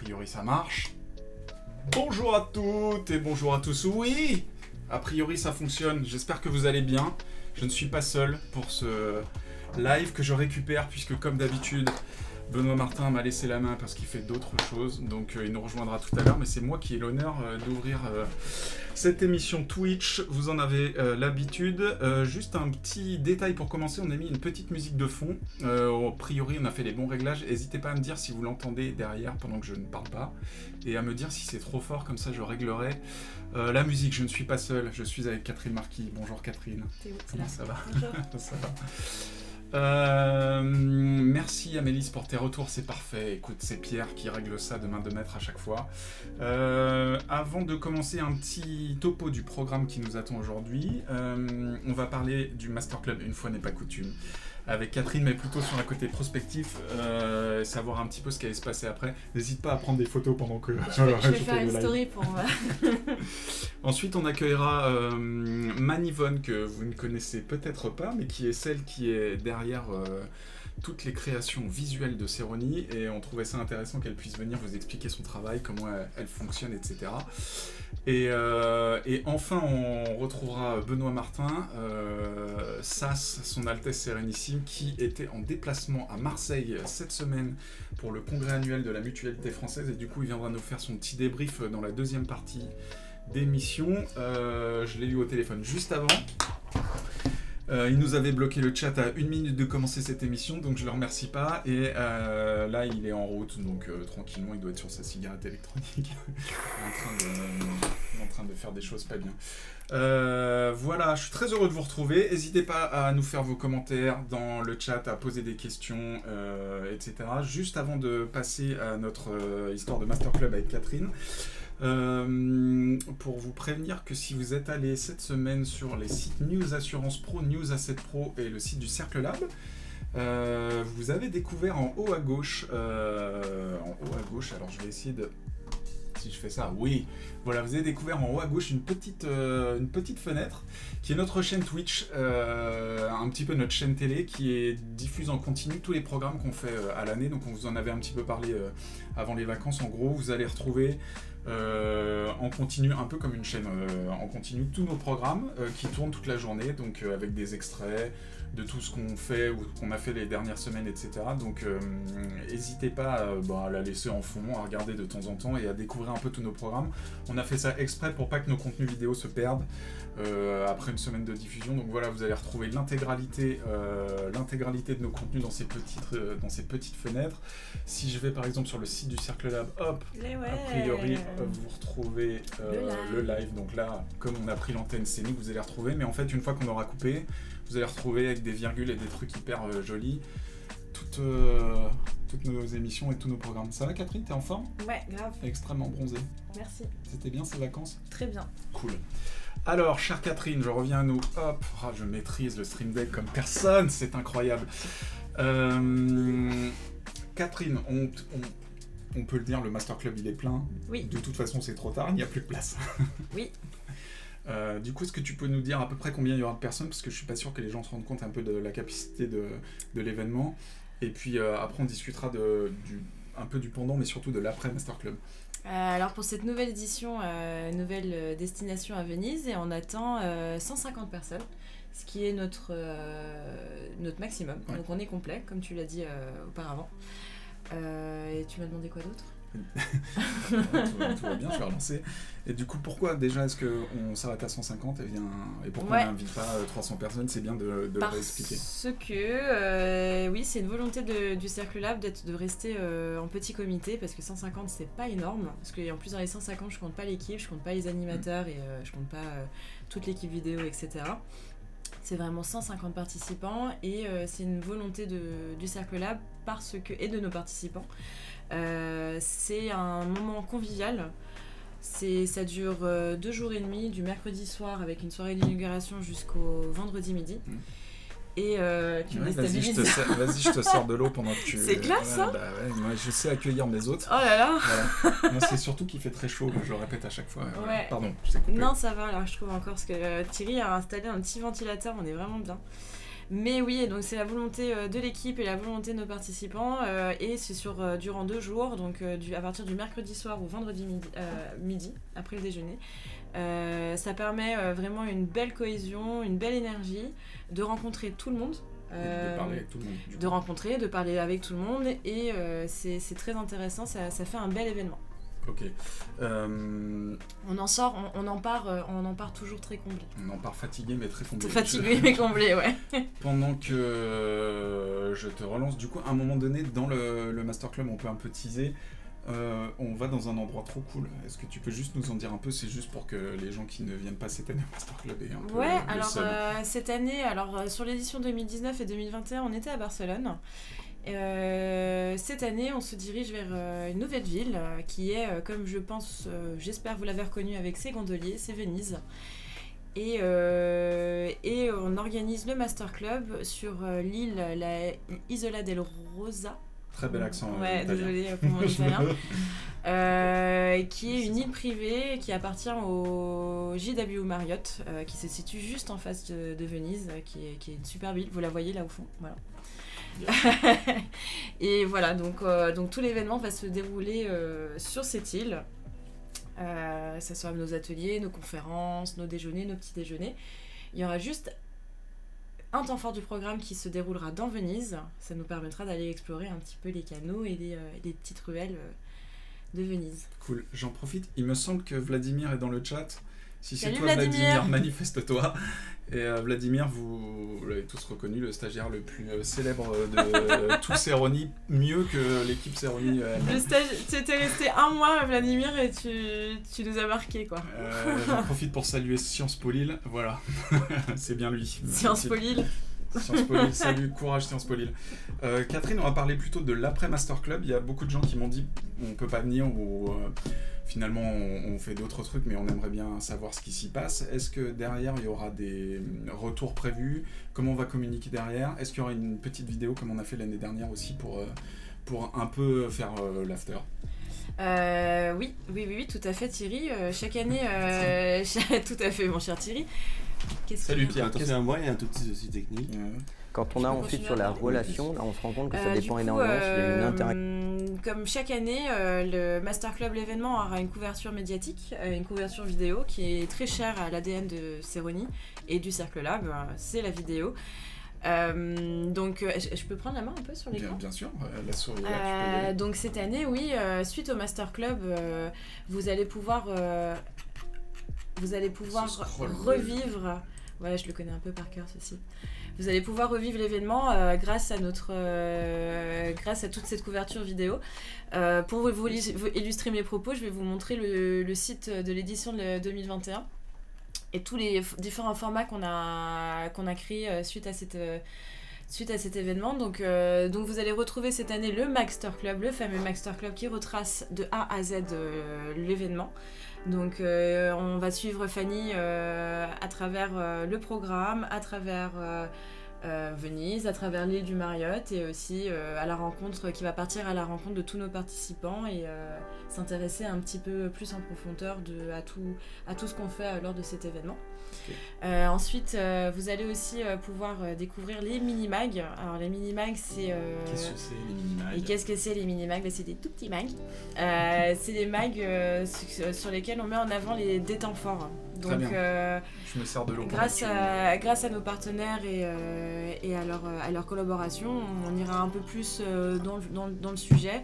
priori ça marche. Bonjour à toutes et bonjour à tous. Oui, a priori ça fonctionne. J'espère que vous allez bien. Je ne suis pas seul pour ce live que je récupère puisque comme d'habitude, Benoît Martin m'a laissé la main parce qu'il fait d'autres choses, donc il nous rejoindra tout à l'heure, mais c'est moi qui ai l'honneur d'ouvrir cette émission Twitch. Vous en avez l'habitude. Juste un petit détail pour commencer, on a mis une petite musique de fond. A priori, on a fait les bons réglages. N'hésitez pas à me dire si vous l'entendez derrière pendant que je ne parle pas, et à me dire si c'est trop fort, comme ça je réglerai. La musique, je ne suis pas seul, je suis avec Catherine Marquis. Bonjour Catherine. Comment ça va? Bonjour. Ça va. Merci Amélis pour tes retours, c'est parfait. Écoute, c'est Pierre qui règle ça de main de maître à chaque fois. Avant de commencer, un petit topo du programme qui nous attend aujourd'hui. On va parler du Master Club, une fois n'est pas coutume, avec Catherine, mais plutôt sur un côté prospectif, savoir un petit peu ce qui allait se passer après. N'hésite pas à prendre des photos pendant que je vais faire une story pour moi. Ensuite, on accueillera Manivonne, que vous ne connaissez peut-être pas, mais qui est celle qui est derrière toutes les créations visuelles de Céroni, et on trouvait ça intéressant qu'elle puisse venir vous expliquer son travail, comment elle fonctionne, etc. Et enfin, on retrouvera Benoît Martin, SAS, son Altesse Sérénissime, qui était en déplacement à Marseille cette semaine pour le congrès annuel de la Mutualité française, et du coup, il viendra nous faire son petit débrief dans la deuxième partie d'émission. Je l'ai eu au téléphone juste avant. Il nous avait bloqué le chat à 1 minute de commencer cette émission, donc je le remercie pas. Et là, il est en route, donc tranquillement, il doit être sur sa cigarette électronique, en train de faire des choses pas bien. Voilà, je suis très heureux de vous retrouver. N'hésitez pas à nous faire vos commentaires dans le chat, à poser des questions, etc. Juste avant de passer à notre histoire de Master Club avec Catherine, pour vous prévenir que si vous êtes allé cette semaine sur les sites News Assurance Pro, News Asset Pro et le site du Cercle Lab, vous avez découvert en haut à gauche, alors je vais essayer de... Si je fais ça, oui, voilà, vous avez découvert en haut à gauche une petite fenêtre qui est notre chaîne Twitch, un petit peu notre chaîne télé qui diffuse en continu tous les programmes qu'on fait à l'année. Donc on vous en avait un petit peu parlé avant les vacances. En gros, vous allez retrouver en continu, un peu comme une chaîne en continu, tous nos programmes qui tournent toute la journée, donc avec des extraits de tout ce qu'on fait ou qu'on a fait les dernières semaines, etc. Donc n'hésitez pas à la laisser en fond, à regarder de temps en temps et à découvrir un peu tous nos programmes. On a fait ça exprès pour pas que nos contenus vidéo se perdent après une semaine de diffusion. Donc voilà, vous allez retrouver l'intégralité de nos contenus dans ces petites fenêtres. Si je vais par exemple sur le site du Cercle Lab, hop, a priori vous retrouvez le live. Donc là, comme on a pris l'antenne, c'est nous que vous allez retrouver. Mais en fait, une fois qu'on aura coupé, vous allez retrouver avec des virgules et des trucs hyper jolis toutes nos émissions et tous nos programmes. Ça va Catherine, t'es en forme? Ouais, grave. Extrêmement bronzée. Merci. C'était bien ces vacances? Très bien. Cool. Alors, chère Catherine, je reviens à nous. Hop, je maîtrise le Stream Deck comme personne, c'est incroyable. Catherine, on peut le dire, le Master Club il est plein. Oui. De toute façon, c'est trop tard, il n'y a plus de place. Oui. Du coup, est-ce que tu peux nous dire à peu près combien il y aura de personnes? Parce que je suis pas sûr que les gens se rendent compte un peu de la capacité de l'événement. Et puis après, on discutera un peu du pendant, mais surtout de l'après Master Club. Alors pour cette nouvelle édition, nouvelle destination à Venise, et on attend 150 personnes, ce qui est notre maximum. Ouais. Donc on est complet, comme tu l'as dit auparavant. Et tu m'as demandé quoi d'autre? Tout va bien, je vais relancer. Et du coup, pourquoi déjà est-ce qu'on s'arrête à 150 et pourquoi on n'invite pas 300 personnes? C'est bien de le réexpliquer. Parce que, oui, c'est une volonté du Cercle Lab de rester en petit comité, parce que 150 c'est pas énorme, parce qu'en plus dans les 150 je compte pas l'équipe, je compte pas les animateurs et je compte pas toute l'équipe vidéo, etc. C'est vraiment 150 participants et c'est une volonté du Cercle Lab et de nos participants. C'est un moment convivial. Ça dure 2 jours et demi, du mercredi soir avec une soirée d'inauguration jusqu'au vendredi midi. Et tu me déstabilises. Vas-y, je te sors de l'eau pendant que tu... C'est classe, ça. Moi, je sais accueillir mes hôtes. Oh là là. Voilà. Moi, c'est surtout qu'il fait très chaud, je le répète à chaque fois. Ouais. Pardon, je t'ai coupé. Non, ça va, alors je trouve encore, parce que Thierry a installé un petit ventilateur, on est vraiment bien. Mais oui, donc c'est la volonté de l'équipe et la volonté de nos participants, et c'est durant 2 jours, donc à partir du mercredi soir au vendredi midi, après le déjeuner. Ça permet vraiment une belle cohésion, une belle énergie, de rencontrer tout le monde. De parler avec tout le monde. De parler avec tout le monde, et c'est très intéressant, ça fait un bel événement. Ok. On en part toujours très comblé. On en part fatigué mais très comblé. Fatigué mais comblé, ouais. Pendant que je te relance, du coup, à un moment donné, dans le Master Club, on peut un peu teaser. On va dans un endroit trop cool. Est-ce que tu peux juste nous en dire un peu? C'est juste pour que les gens qui ne viennent pas cette année au Master Club aient un peu alors cette année, sur l'édition 2019 et 2021, on était à Barcelone. Cette année, on se dirige vers une nouvelle ville qui est, comme je pense, j'espère vous l'avez reconnu avec ses gondoliers, c'est Venise. Et on organise le Master Club sur l'île, la Isola del Rosa. Très bel accent. Ouais, désolé pour mon italien. Qui est une île privée qui appartient au JW Marriott, qui se situe juste en face de Venise, qui est une superbe île. Vous la voyez là au fond, voilà. Et voilà, donc tout l'événement va se dérouler sur cette île. Ça sera nos ateliers, nos conférences, nos déjeuners, nos petits déjeuners. Il y aura juste un temps fort du programme qui se déroulera dans Venise. Ça nous permettra d'aller explorer un petit peu les canaux et les petites ruelles de Venise. Cool, j'en profite. Il me semble que Vladimir est dans le chat. Si c'est Salut toi, Vladimir, manifeste-toi. Et Vladimir, vous l'avez tous reconnu, le stagiaire le plus célèbre de tout Céronie, mieux que l'équipe Céronie. Tu étais resté 1 mois, Vladimir, et tu nous as marqué, quoi. J'en profite pour saluer Sciences Po Lille, voilà, c'est bien lui. Sciences Po Lille. Sciences Po Lille, salut, courage Sciences Po Lille. Catherine, on va parler plutôt de l'après Master Club. Il y a beaucoup de gens qui m'ont dit on peut pas venir ou finalement on fait d'autres trucs, mais on aimerait bien savoir ce qui s'y passe. Est-ce que derrière il y aura des retours prévus? Comment on va communiquer derrière? Est-ce qu'il y aura une petite vidéo comme on a fait l'année dernière aussi pour un peu faire l'after? Oui, tout à fait Thierry. Chaque année, tout à fait mon cher Thierry. Salut Pierre. Attention à moi, il y a un tout petit souci technique. Quand on a ensuite sur la relation, on se rend compte que ça dépend énormément s'il y a une interaction. Comme chaque année, le Master Club, l'événement, aura une couverture médiatique, une couverture vidéo qui est très chère à l'ADN de Céronie et du Cercle Lab, c'est la vidéo. Donc, je peux prendre la main un peu sur l'écran? Bien sûr, la souris là, tu peux y aller. Donc cette année, oui, suite au Master Club, vous allez pouvoir revivre. Ouais, je le connais un peu par cœur ceci. Vous allez pouvoir revivre l'événement grâce à toute cette couverture vidéo. Pour vous illustrer mes propos, je vais vous montrer le site de l'édition de 2021 et tous les différents formats qu'on a créés suite à cet événement. Donc vous allez retrouver cette année le Master Club, le fameux Master Club qui retrace de A à Z l'événement. Donc on va suivre Fanny à travers le programme, à travers Venise, à travers l'île du Marriott, et aussi qui va partir à la rencontre de tous nos participants et s'intéresser un petit peu plus en profondeur à tout ce qu'on fait lors de cet événement. Okay. Ensuite, vous allez aussi pouvoir découvrir les mini-mags. Alors les mini-mags, c'est... Qu'est-ce que c'est les mini-mags? Et qu'est-ce que c'est les mini-mags? C'est des tout petits mags. C'est des mags sur lesquels on met en avant des temps forts. Donc, je me sers de l'eau. Grâce à nos partenaires et à leur collaboration, on ira un peu plus dans le sujet,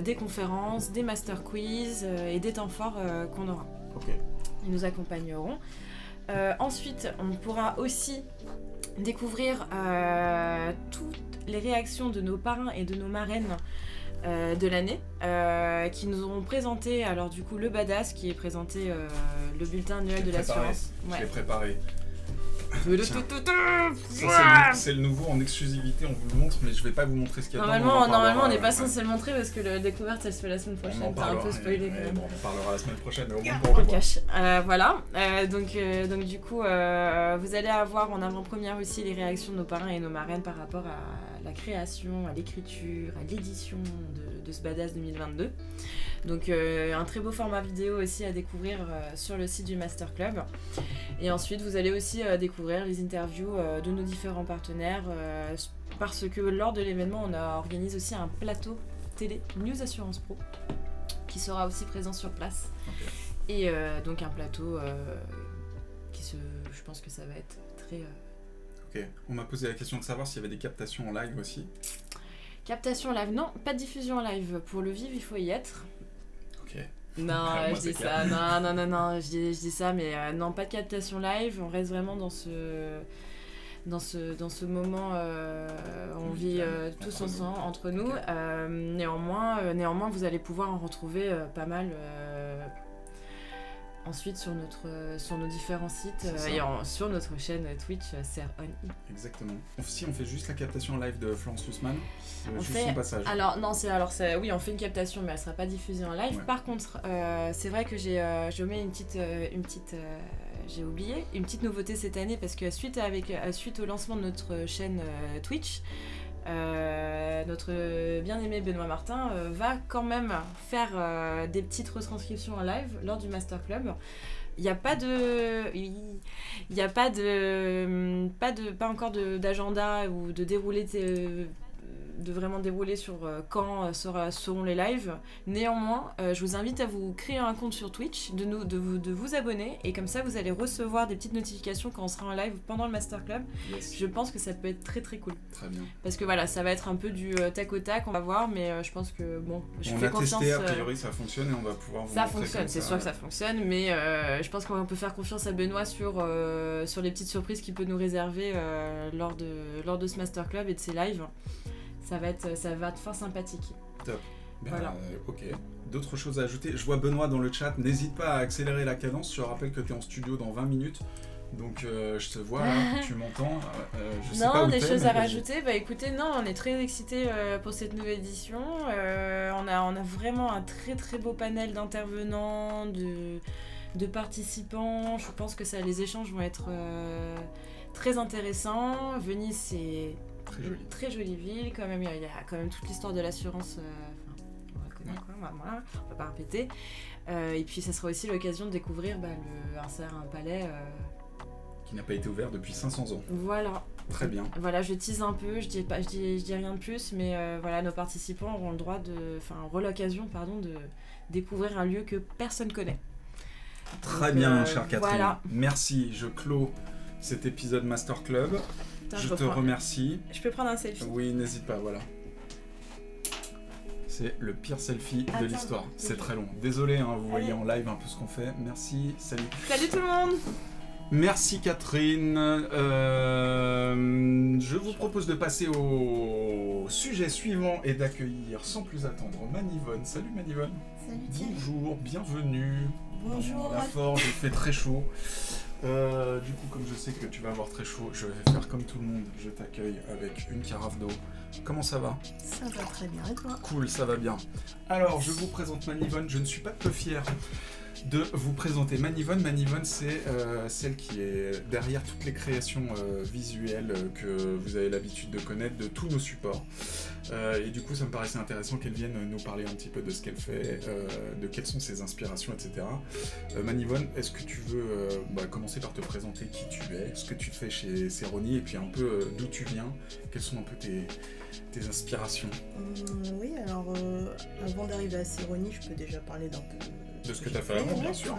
des conférences, des master quiz et des temps forts qu'on aura. Okay. Ils nous accompagneront. Ensuite, on pourra aussi découvrir toutes les réactions de nos parrains et de nos marraines de l'année qui nous auront présenté, alors du coup, le Badass qui est présenté le bulletin annuel de l'assurance. Je l'ai préparé. Ça, c'est le nouveau en exclusivité, on vous le montre, mais je vais pas vous montrer ce qu'il y a dedans. Normalement on n'est pas censé le montrer parce que la découverte elle se fait la semaine prochaine. T'as un peu spoilé quand même. Bon, on en parlera la semaine prochaine, mais au moins pour le cache. Voilà, donc du coup, vous allez avoir en avant-première aussi les réactions de nos parrains et nos marraines par rapport à la création, à l'écriture, à l'édition de ce Badass 2022. Donc un très beau format vidéo aussi à découvrir sur le site du Master Club. Et ensuite vous allez aussi découvrir découvrir les interviews de nos différents partenaires, parce que lors de l'événement, on a organisé aussi un plateau télé News Assurance Pro, qui sera aussi présent sur place. Okay. Et donc un plateau je pense que ça va être très... Ok, on m'a posé la question de savoir s'il y avait des captations en live aussi. Captation live, non, pas de diffusion en live. Pour le vivre, il faut y être. Ok. Non, je dis ça, non, je dis ça, mais non, pas de captation live. On reste vraiment dans ce moment, on vit tous ensemble, entre nous. Okay. Néanmoins, vous allez pouvoir en retrouver pas mal ensuite sur nos différents sites sur notre chaîne Twitch CERONI. Exactement. Si on fait juste la captation live de Florence Lussmann, son passage. Oui, on fait une captation, mais elle sera pas diffusée en live. Ouais. Par contre, c'est vrai que j'ai mis j'ai oublié une petite nouveauté cette année, parce que suite au lancement de notre chaîne Twitch, notre bien-aimé Benoît Martin va quand même faire des petites retranscriptions en live lors du Master Club. Il n'y a pas encore d'agenda ou de déroulé de vraiment dérouler sur quand seront les lives. Néanmoins, je vous invite à vous créer un compte sur Twitch, de vous abonner, et comme ça vous allez recevoir des petites notifications quand on sera en live pendant le Master Club. Yes. Je pense que ça peut être très très cool. Très bien. Parce que voilà, ça va être un peu du tac au tac, on va voir, mais je pense que bon, on fais confiance. A priori ça fonctionne et on va pouvoir vous ça fonctionne, c'est sûr que ça fonctionne, mais je pense qu'on peut faire confiance à Benoît sur les petites surprises qu'il peut nous réserver lors de ce Master Club et de ses lives. Ça va être fort sympathique. Top. Bien, voilà. Ok. D'autres choses à ajouter? Je vois Benoît dans le chat. N'hésite pas à accélérer la cadence. Je rappelle que tu es en studio dans 20 minutes. Donc je te vois là, tu m'entends. Je sais pas où des choses à rajouter. Bah écoutez, non, on est très excités pour cette nouvelle édition. On a vraiment un très très beau panel d'intervenants, de participants. Je pense que les échanges vont être très intéressants. Venise, c'est très jolie ville, quand même. Il y a quand même toute l'histoire de l'assurance. On la connaît, quoi. Voilà, on va pas répéter. Et puis, ça sera aussi l'occasion de découvrir un palais qui n'a pas été ouvert depuis 500 ans. Voilà. Très bien. Voilà, je tease un peu. Je dis rien de plus, mais voilà, nos participants auront l'occasion de découvrir un lieu que personne connaît. Très bien, chère Catherine. Voilà. Merci. Je clôt cet épisode Master Club. Je te remercie. Je peux prendre un selfie? Oui, n'hésite pas, voilà. C'est le pire selfie de l'histoire. C'est très long. Désolé, vous voyez en live un peu ce qu'on fait. Merci, salut. Salut tout le monde. Merci Catherine. Je vous propose de passer au sujet suivant et d'accueillir sans plus attendre Manivonne. Salut Manivonne. Salut. Bonjour, bienvenue. Bonjour. La forge, il fait très chaud. Du coup, comme je sais que tu vas avoir très chaud, je vais faire comme tout le monde. Je t'accueille avec une carafe d'eau. Comment ça va? Ça va très bien, et toi? Cool, ça va bien. Alors, je vous présente Manivonne. Je ne suis pas peu fier de vous présenter Manivonne. Manivonne, c'est celle qui est derrière toutes les créations visuelles que vous avez l'habitude de connaître de tous nos supports. Et du coup, ça me paraissait intéressant qu'elle vienne nous parler un petit peu de ce qu'elle fait, de quelles sont ses inspirations, etc. Manivonne, est-ce que tu veux commencer par te présenter qui tu es, ce que tu fais chez CERONI, et puis un peu d'où tu viens, quelles sont un peu tes inspirations? Oui, alors avant d'arriver à CERONI, je peux déjà parler d'un peu de ce que tu as fait avant, bien sûr.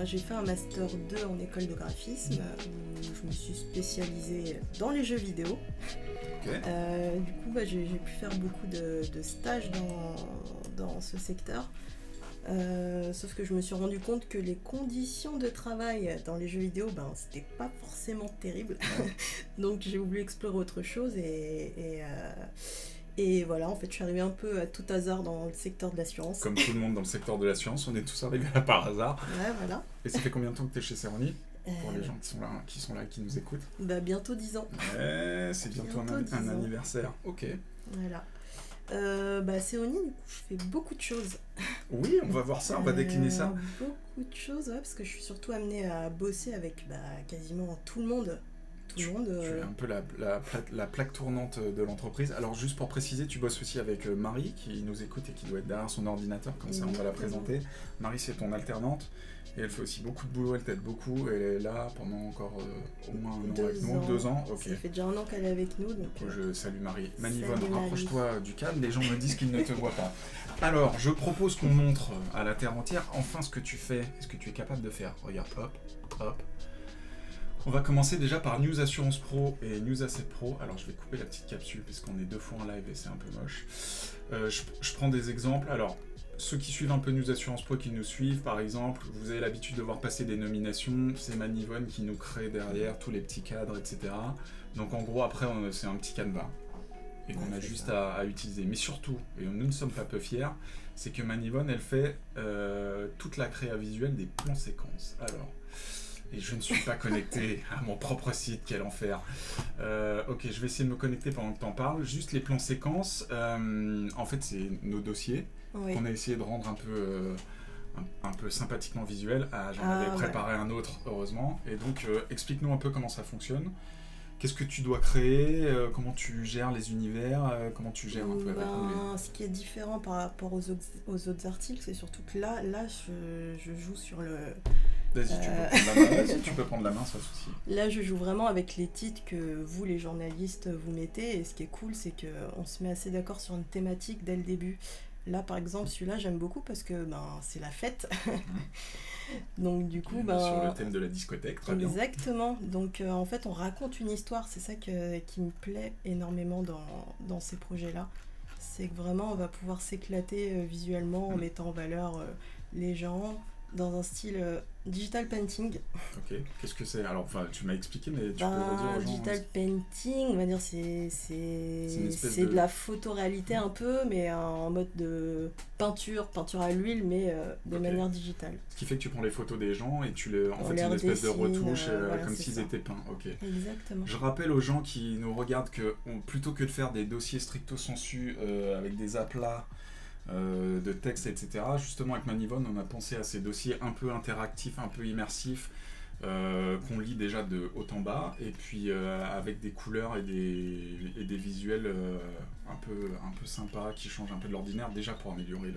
J'ai fait un Master 2 en école de graphisme, où je me suis spécialisée dans les jeux vidéo. Okay. Du coup, j'ai pu faire beaucoup de stages dans ce secteur. Sauf que je me suis rendu compte que les conditions de travail dans les jeux vidéo, c'était pas forcément terrible. Donc j'ai voulu explorer autre chose et voilà, en fait, je suis arrivée un peu à tout hasard dans le secteur de l'assurance. Comme tout le monde dans le secteur de l'assurance, on est tous arrivés là par hasard. Ouais, voilà. Et ça fait combien de temps que tu es chez CERONI? Pour les gens qui sont là, qui nous écoutent. Bientôt 10 ans. Ouais, c'est bientôt un anniversaire. Ok. Voilà. CERONI, du coup, je fais beaucoup de choses. Oui, on va voir ça, on va décliner ça. Beaucoup de choses, ouais, parce que je suis surtout amenée à bosser avec quasiment tout le monde tout le monde. Tu es un peu la plaque tournante de l'entreprise. Alors juste pour préciser, tu bosses aussi avec Marie qui nous écoute et qui doit être derrière son ordinateur, comme ça on va la présenter. Marie, c'est ton alternante et elle fait aussi beaucoup de boulot, elle t'aide beaucoup et elle est là pendant encore au moins un an avec nous, 2 ans. Ok. Ça fait déjà 1 an qu'elle est avec nous. Donc, je salue Marie. Manivonne, salut Marie. rapproche-toi du câble, les gens me disent qu'ils ne te voient pas. Alors, je propose qu'on montre à la Terre entière enfin ce que tu fais, ce que tu es capable de faire. Regarde, hop, hop. On va commencer déjà par News Assurance Pro et News Asset Pro. Alors, je vais couper la petite capsule puisqu'on est 2 fois en live et c'est un peu moche. Je prends des exemples. Alors, ceux qui suivent un peu News Assurance Pro, qui nous suivent, par exemple, vous avez l'habitude de voir passer des nominations. C'est Manivonne qui nous crée derrière tous les petits cadres, etc. Donc, en gros, après, c'est un petit canevas et qu'on a juste à utiliser. Mais surtout, et nous ne sommes pas peu fiers, c'est que Manivonne, elle fait toute la créa visuelle des plans séquences. Alors, et je ne suis pas connecté à mon propre site, quel enfer. Ok, je vais essayer de me connecter pendant que tu en parles. Juste les plans séquences, en fait, c'est nos dossiers qu'on a essayé de rendre un peu sympathiquement visuels. J'en avais préparé un autre, heureusement. Et donc, explique-nous un peu comment ça fonctionne. Qu'est-ce que tu dois créer, comment tu gères les univers, comment tu gères un peu avec nous. Ce qui est différent par rapport aux autres articles, c'est surtout que là je joue sur le... Vas-y, tu peux prendre la main, sans souci. Là, je joue vraiment avec les titres que vous, les journalistes, vous mettez. Et ce qui est cool, c'est qu'on se met assez d'accord sur une thématique dès le début. Là, par exemple, celui-là, j'aime beaucoup parce que c'est la fête. Donc, du coup... sur le thème de la discothèque, très bien. Exactement. Donc, en fait, on raconte une histoire. C'est ça qui me plaît énormément dans ces projets-là. C'est que vraiment, on va pouvoir s'éclater visuellement en mettant en valeur les gens dans un style digital painting. Ok, qu'est-ce que c'est? Alors, tu m'as expliqué, mais tu peux redire aux gens. Digital painting, on va dire, c'est de la photoréalité un peu, mais en mode de peinture à l'huile, mais de manière digitale. Ce qui fait que tu prends les photos des gens et tu les... En fait, c'est une espèce de retouche, comme s'ils étaient peints. Ok. Exactement. Je rappelle aux gens qui nous regardent que plutôt que de faire des dossiers stricto sensu avec des aplats, de texte, etc. Justement, avec Manivonne, on a pensé à ces dossiers un peu interactifs, un peu immersifs, qu'on lit déjà de haut en bas, et puis avec des couleurs et des visuels un peu sympas, qui changent un peu de l'ordinaire, déjà pour améliorer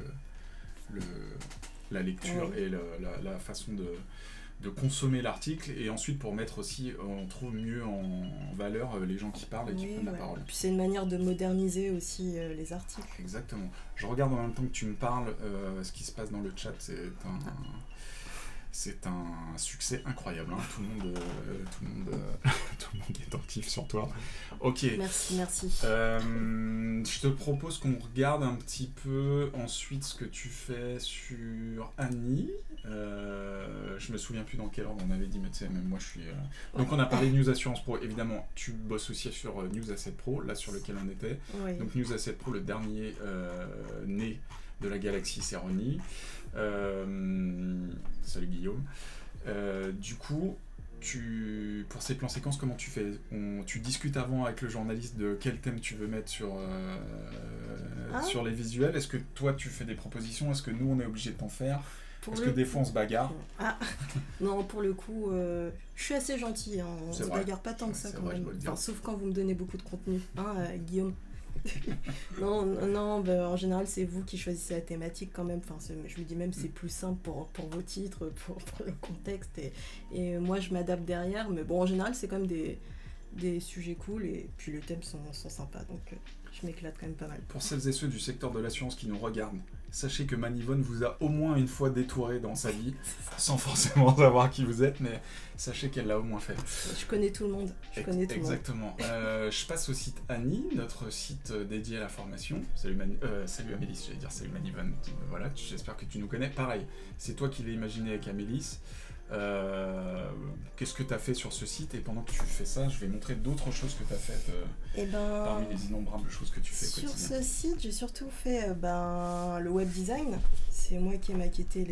la lecture et la façon de consommer l'article, et ensuite pour mettre aussi, on trouve mieux en valeur les gens qui parlent et qui prennent la parole. Puis c'est une manière de moderniser aussi les articles. Exactement. Je regarde en même temps que tu me parles ce qui se passe dans le chat, c'est un succès incroyable, hein. Tout le monde est attentif sur toi. Ok. Merci. Je te propose qu'on regarde un petit peu ensuite ce que tu fais sur Annie. Je me souviens plus dans quel ordre on avait dit, mais tu sais, même moi je suis... Donc on a parlé de News Assurance Pro, évidemment, tu bosses aussi sur News Asset Pro, là sur lequel on était. Oui. Donc News Asset Pro, le dernier né de la galaxie, c'est Ronnie. Salut Guillaume. Du coup, pour ces plans séquences, comment tu fais? Tu discutes avant avec le journaliste de quel thème tu veux mettre sur les visuels. Est-ce que toi tu fais des propositions? Est-ce que nous on est obligé de t'en faire? Est-ce que des fois on se bagarre? Non, pour le coup, je suis assez gentille, hein. On se bagarre pas tant que ça quand même. Sauf quand vous me donnez beaucoup de contenu, hein, Guillaume. Non, en général c'est vous qui choisissez la thématique quand même. Je vous dis même c'est plus simple pour vos titres, pour le contexte, et moi je m'adapte derrière, mais bon en général c'est quand même des sujets cool, et puis les thèmes sont sympas, donc je m'éclate quand même pas mal. Pour celles et ceux du secteur de l'assurance qui nous regardent, sachez que Manivonne vous a au moins une fois détouré dans sa vie, sans forcément savoir qui vous êtes, mais sachez qu'elle l'a au moins fait. Je connais tout le monde. Exactement. Je passe au site Annie, notre site dédié à la formation. Salut Amélis, j'allais dire salut Manivonne. Voilà, j'espère que tu nous connais. Pareil, c'est toi qui l'as imaginé avec Amélis. Qu'est-ce que tu as fait sur ce site? Et pendant que tu fais ça, je vais montrer d'autres choses que tu as faites parmi les innombrables choses que tu fais sur quotidien. Ce site, j'ai surtout fait le web design. C'est moi qui ai maquetté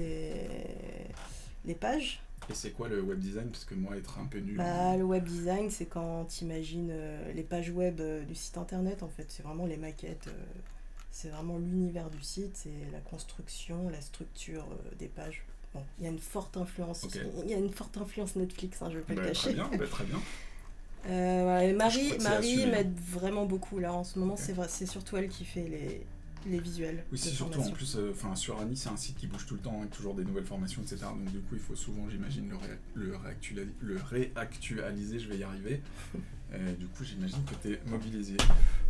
les pages. Et c'est quoi le web design? Parce que moi, être un peu nul. Le web design, c'est quand tu imagines les pages web du site internet, en fait. C'est vraiment les maquettes. C'est vraiment l'univers du site, c'est la construction, la structure des pages. Bon, il y a une forte influence. Okay. Il y a une forte influence Netflix, hein, je vais pas le cacher. Très bien. Marie m'aide vraiment beaucoup là en ce moment. Okay. C'est surtout elle qui fait les visuels. Oui, c'est surtout en plus, sur Annie, c'est un site qui bouge tout le temps, avec toujours des nouvelles formations, etc. Donc du coup, il faut souvent, j'imagine, le réactualiser, je vais y arriver. Du coup, j'imagine que tu es mobilisé.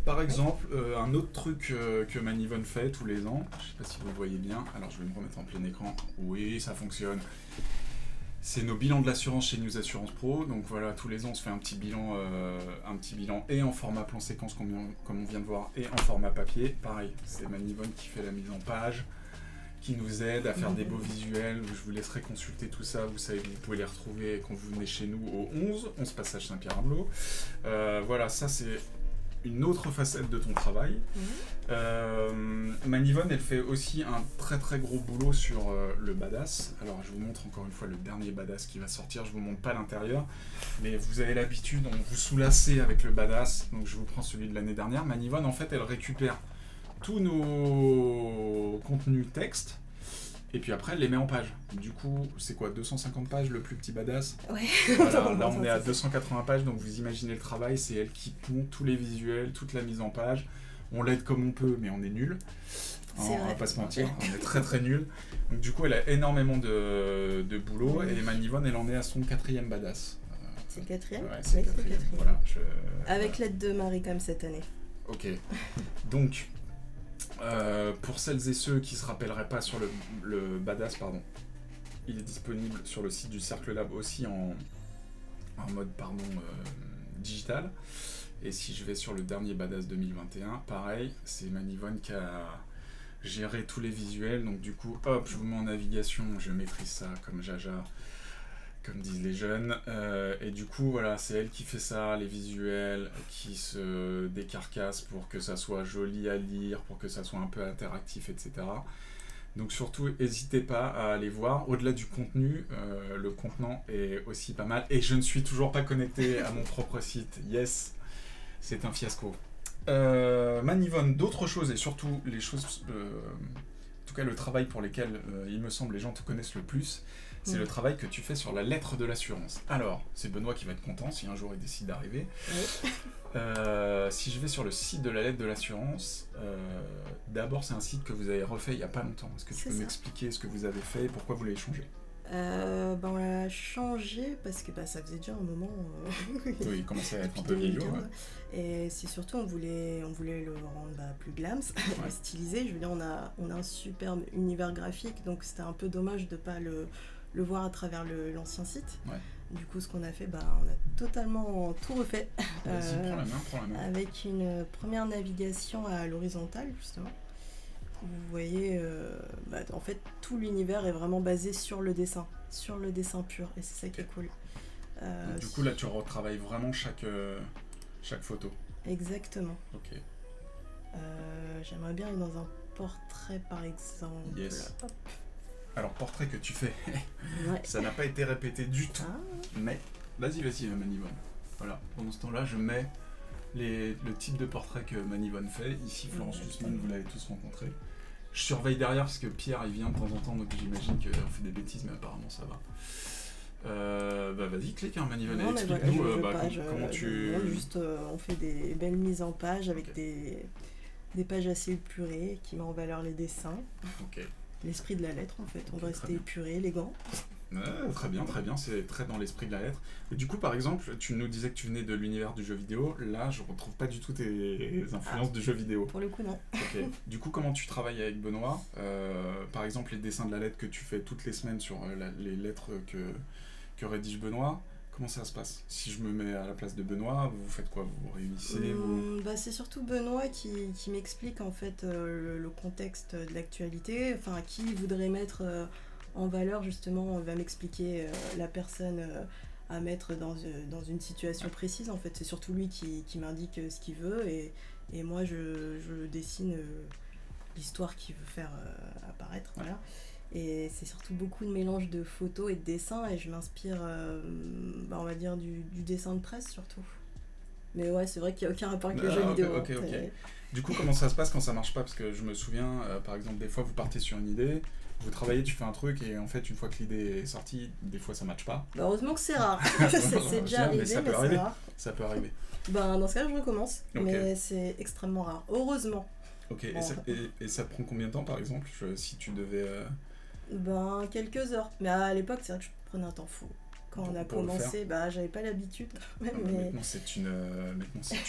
Par exemple, un autre truc que Manivon fait tous les ans, je sais pas si vous le voyez bien, alors je vais me remettre en plein écran. Oui, ça fonctionne. C'est nos bilans de l'assurance chez News Assurance Pro. Donc voilà, tous les ans on se fait un petit bilan et en format plan séquence comme on vient de voir, et en format papier. Pareil, c'est Manivon qui fait la mise en page, qui nous aide à faire des beaux visuels. Je vous laisserai consulter tout ça. Vous savez que vous pouvez les retrouver quand vous venez chez nous au 11 passage Saint-Pierre-Amelot. Voilà, ça c'est une autre facette de ton travail. Manivon, elle fait aussi un très très gros boulot sur le badass. Alors je vous montre encore une fois le dernier badass qui va sortir. Je vous montre pas l'intérieur, mais vous avez l'habitude, on vous soulassez avec le badass. Donc je vous prends celui de l'année dernière. Manivon, en fait, elle récupère tous nos contenus texte. Et puis après, elle les met en page. Du coup, c'est quoi, 250 pages, le plus petit badass? Ouais. Voilà, là, on est à 280 pages, donc vous imaginez le travail. C'est elle qui monte tous les visuels, toute la mise en page. On l'aide comme on peut, mais on est nul. On va pas se mentir, on est très très nul. Donc du coup, elle a énormément de boulot. Et Manivon, elle en est à son 4e badass. C'est le 4e? Ouais, c'est le 4e. Voilà, avec l'aide de Marie comme cette année. Ok. Donc... pour celles et ceux qui ne se rappelleraient pas sur le badass, il est disponible sur le site du Cercle Lab aussi en mode digital. Et si je vais sur le dernier badass 2021, pareil, c'est Manivon qui a géré tous les visuels. Donc du coup, hop, je vous mets en navigation, je maîtrise ça comme Jaja, comme disent les jeunes, et du coup voilà, c'est elle qui fait ça, les visuels, qui se décarcassent pour que ça soit joli à lire, pour que ça soit un peu interactif, etc. Donc surtout, n'hésitez pas à aller voir. Au-delà du contenu, le contenant est aussi pas mal, et je ne suis toujours pas connecté à mon propre site. Yes, c'est un fiasco. Manivon, d'autres choses, et surtout les choses, en tout cas le travail pour lesquels il me semble les gens te connaissent le plus, c'est le travail que tu fais sur la lettre de l'assurance. Alors, c'est Benoît qui va être content si un jour il décide d'arriver. Oui. Si je vais sur le site de la lettre de l'assurance, d'abord c'est un site que vous avez refait il n'y a pas longtemps. Est-ce que tu peux m'expliquer ce que vous avez fait et pourquoi vous l'avez changé? On l'a changé parce que ça faisait déjà un moment. Oui, il commençait à être un peu vieillot. Ouais. Et c'est surtout, on voulait le rendre plus glams, stylisé. Je veux dire, on a un superbe univers graphique, donc c'était un peu dommage de ne pas le voir à travers l'ancien site. Ouais. Du coup, ce qu'on a fait, on a totalement tout refait. Prends la main. Avec une première navigation à l'horizontale, justement. Vous voyez, en fait, tout l'univers est vraiment basé sur le dessin pur, et c'est ça qui est cool. Du coup, là, tu retravailles vraiment chaque photo. Exactement. Ok. J'aimerais bien aller dans un portrait, par exemple. Yes. Hop. Alors, portrait que tu fais, ça n'a pas été répété du tout, mais vas-y, Manivon. Voilà, pendant ce temps-là, je mets le type de portrait que Manivon fait. Ici, Florence Lussmann, vous l'avez tous rencontré. Je surveille derrière parce que Pierre, il vient de temps en temps, donc j'imagine qu'on fait des bêtises, mais apparemment ça va. Vas-y, clique, Manivon, et explique-nous comment tu... on fait des belles mises en page avec des pages assez épurées qui met en valeur les dessins. Ok. L'esprit de la lettre, en fait. On va rester épuré, élégant. Très bien, c'est très dans l'esprit de la lettre. Et du coup, par exemple, tu nous disais que tu venais de l'univers du jeu vidéo. Là, je retrouve pas du tout tes influences du jeu vidéo. Pour le coup, non. Ok. Du coup, comment tu travailles avec Benoît? Par exemple, les dessins de la lettre que tu fais toutes les semaines sur les lettres que rédige Benoît, comment ça se passe? Si je me mets à la place de Benoît, vous faites quoi? Vous réunissez c'est surtout Benoît qui m'explique en fait le contexte de l'actualité, enfin qui voudrait mettre en valeur justement, va m'expliquer la personne à mettre dans une situation précise en fait. C'est surtout lui qui m'indique ce qu'il veut et moi je dessine l'histoire qu'il veut faire apparaître. Ouais. Voilà. Et c'est surtout beaucoup de mélange de photos et de dessins et je m'inspire, on va dire, du dessin de presse surtout. Mais ouais, c'est vrai qu'il n'y a aucun rapport avec les jeux vidéo. Ok. Du coup, comment ça se passe quand ça marche pas? Parce que je me souviens, par exemple, des fois, vous partez sur une idée, vous travaillez, tu fais un truc, et en fait, une fois que l'idée est sortie, des fois, ça matche pas. Bah, heureusement que c'est rare. c'est déjà arrivé, mais c'est rare. Ça peut arriver. Ben, dans ce cas, je recommence. Mais c'est extrêmement rare. Heureusement. Ok, bon, et ça te prend combien de temps, par exemple, si tu devais... Ben, quelques heures. Mais à l'époque, c'est vrai que je prenais un temps fou. Quand on a commencé, bah, j'avais pas l'habitude. Mais... Maintenant, c'est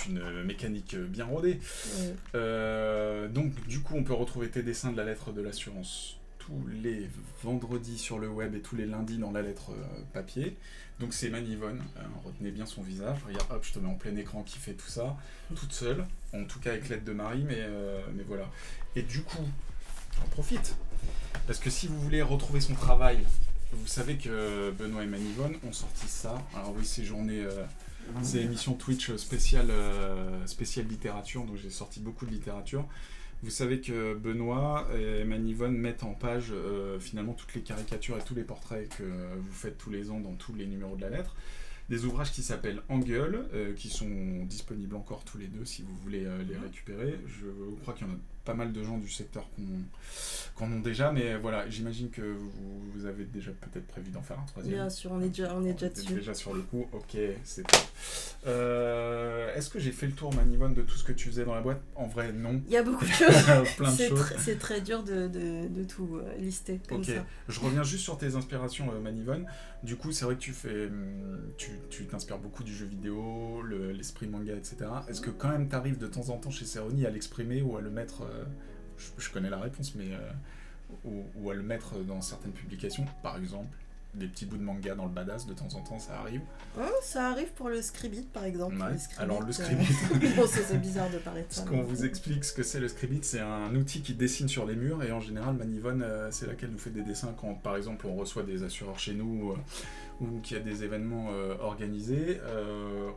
une mécanique bien rodée. Donc, du coup, on peut retrouver tes dessins de la lettre de l'assurance tous les vendredis sur le web et tous les lundis dans la lettre papier. Donc, c'est Manivonne. Retenez bien son visage. Regarde, hop, je te mets en plein écran qui fait tout ça, toute seule. En tout cas, avec l'aide de Marie, mais voilà. Et du coup, j'en profite. Parce que si vous voulez retrouver son travail... Vous savez que Benoît et Manivonne ont sorti ça. Alors oui, c'est émission Twitch spéciale littérature, donc j'ai sorti beaucoup de littérature. Vous savez que Benoît et Manivonne mettent en page finalement toutes les caricatures et tous les portraits que vous faites tous les ans dans tous les numéros de la lettre. Des ouvrages qui s'appellent En Gueule, qui sont disponibles encore tous les deux si vous voulez les récupérer. Je crois qu'il y en a pas mal de gens du secteur qui en ont déjà, mais voilà, j'imagine que vous avez déjà peut-être prévu d'en faire un troisième. Bien sûr, on est déjà dessus. Déjà sur le coup, ok, c'est top. Est-ce que j'ai fait le tour, Manivonne, de tout ce que tu faisais dans la boîte? En vrai, non. Il y a beaucoup de choses. Plein de choses. C'est très dur de tout lister comme ça. Je reviens juste sur tes inspirations, Manivonne. Du coup, c'est vrai que tu t'inspires beaucoup du jeu vidéo, l'esprit manga, etc. Est-ce que quand même t'arrives de temps en temps chez Cerroni à l'exprimer ou à le mettre, je connais la réponse, mais ou à le mettre dans certaines publications, par exemple des petits bouts de manga dans le badass, de temps en temps, ça arrive. Ça arrive pour le Scribit, par exemple. Ouais. Alors le Scribit... Bon, c'est bizarre de parler de ça. Parce qu'on vous explique ce que c'est le Scribit, c'est un outil qui dessine sur les murs, et en général, Manivonne, c'est là qu'elle nous fait des dessins quand, par exemple, on reçoit des assureurs chez nous, ou qu'il y a des événements organisés,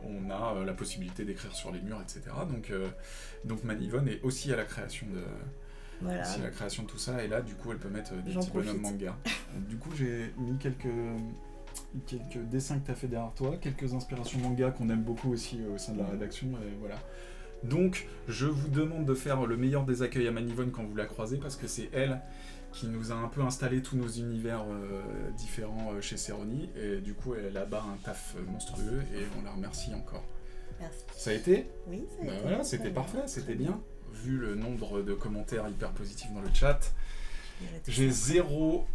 on a la possibilité d'écrire sur les murs, etc. Donc Manivonne est aussi à la création de... Voilà. C'est la création de tout ça, et là du coup elle peut mettre des petits bonhommes manga. Du coup j'ai mis quelques dessins que tu as fait derrière toi, quelques inspirations manga qu'on aime beaucoup aussi au sein de la rédaction, et voilà. Donc je vous demande de faire le meilleur des accueils à Manivonne quand vous la croisez, parce que c'est elle qui nous a un peu installé tous nos univers différents chez Cerroni, et du coup elle a là-bas un taf monstrueux, et on la remercie encore. Merci. Ça a été? Oui, ça a été. Voilà, c'était parfait, c'était bien. Vu le nombre de commentaires hyper positifs dans le chat, j'ai zéro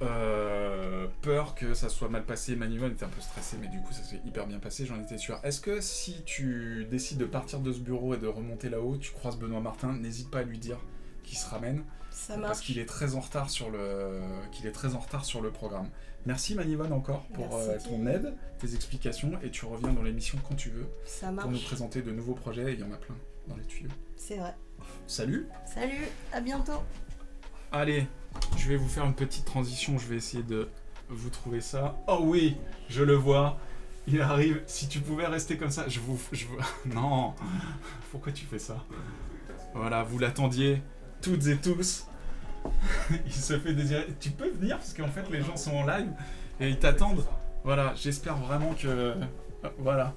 peur que ça soit mal passé. Manivonne était un peu stressé, mais du coup ça s'est hyper bien passé, j'en étais sûr. Est-ce que si tu décides de partir de ce bureau et de remonter là-haut, tu croises Benoît Martin, n'hésite pas à lui dire qu'il se ramène, ça marche. Parce qu'il est très en retard sur le programme. Merci Manivonne encore pour ton aide, tes explications, et tu reviens dans l'émission quand tu veux. Ça marche. Pour nous présenter de nouveaux projets, il y en a plein dans les tuyaux. C'est vrai. Salut. Salut, à bientôt. Allez, je vais vous faire une petite transition, je vais essayer de vous trouver ça. Oh oui, je le vois, il arrive. Si tu pouvais rester comme ça, je vous... Non, pourquoi tu fais ça? Voilà, vous l'attendiez toutes et tous. Il se fait désirer. Tu peux venir, parce qu'en fait les gens sont en live et ils t'attendent. Voilà, j'espère vraiment que... Voilà,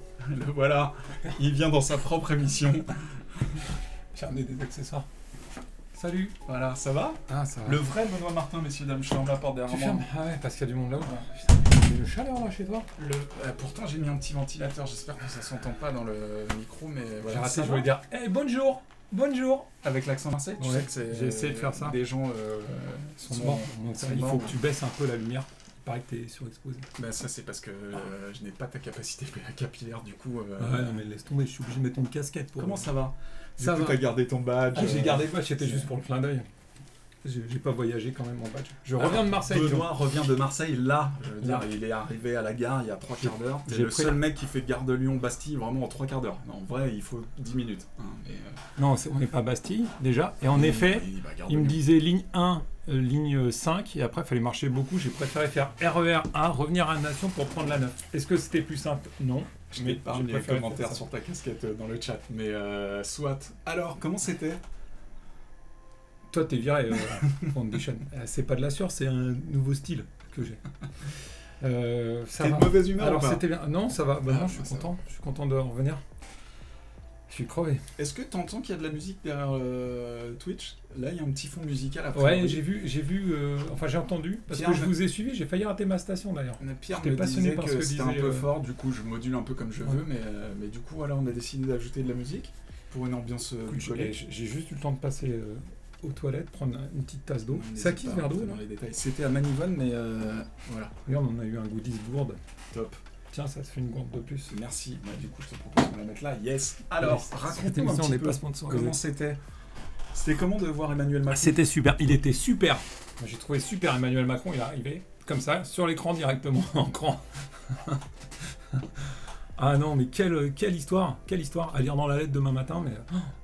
voilà, il vient dans sa propre émission. J'ai ramené des accessoires. Salut. Voilà, ça va? Ah, ça va. Le vrai Benoît Martin, messieurs, dames, je ferme la porte derrière moi. Ah ouais, parce qu'il y a du monde là-haut. Putain, c'est le chaleur là chez toi? Pourtant, j'ai mis un petit ventilateur, j'espère que ça s'entend pas dans le micro, mais voilà. J'ai raté, je voulais dire hey, bonjour, bonjour. Avec l'accent marseillais, tu sais que c'est... J'ai essayé de faire ça. Des gens sont morts, donc il faut que tu baisses un peu la lumière. Il paraît que t'es surexposé. Bah ça c'est parce que je n'ai pas ta capacité capillaire du coup. Ouais non mais laisse tomber, je suis obligé de mettre ton casquette pour... Comment ça va? Ça va. T'as gardé ton badge. J'ai gardé le badge, c'était juste pour le clin d'œil. J'ai pas voyagé quand même en badge. Je reviens de Marseille. Benoît revient de Marseille là. Je veux dire, il est arrivé à la gare il y a 3 quarts d'heure. C'est le seul mec qui fait gare de Lyon-Bastille vraiment en 3 quarts d'heure. En vrai, il faut 10 minutes. Hein, mais, non, on n'est pas à Bastille déjà. Et en effet, il me disait ligne 1, ligne 5. Et après, il fallait marcher beaucoup. J'ai préféré faire RER A, revenir à Nation pour prendre la 9. Est-ce que c'était plus simple? Non. Je n'ai pas mis un commentaire sur ta casquette dans le chat. Mais soit. Alors, comment c'était? Toi, t'es viré, on déchaîne. C'est pas de la sueur, c'est un nouveau style que j'ai. T'es de mauvaise humeur? Alors, c'était bien. Non, ça va. Bah non, je suis content. Je suis content de revenir. Je suis crevé. Est-ce que tu entends qu'il y a de la musique derrière Twitch? Là, il y a un petit fond musical après. Ouais, j'ai vu, enfin j'ai entendu, parce Pierre, que je vous ai suivi, j'ai failli rater ma station d'ailleurs. Pierre J'étais me passionné disait par que ce que c'était disait, un peu fort, du coup je module un peu comme je Ouais. veux, mais du coup voilà, on a décidé d'ajouter de la musique pour une ambiance bucolique. J'ai juste eu le temps de passer aux toilettes, prendre une petite tasse d'eau. On C'est à n'hésite qui ce pas à verre d'eau rentrer là dans les détails. C'était à Manivonne, mais voilà, Regarde, on a eu un goodies gourde. top. Tiens, ça se fait une gourde de plus. Merci. Bah, du coup, je te propose qu'on la mette là. Yes. Alors, Cette raconte-nous un émission petit n'est peu pas sponsorisée. comment c'était. C'était comment de voir Emmanuel Macron? C'était super, il était super. J'ai trouvé super Emmanuel Macron, il est arrivé comme ça, sur l'écran directement, en cran. Ah non, mais quelle histoire à lire dans la lettre demain matin, mais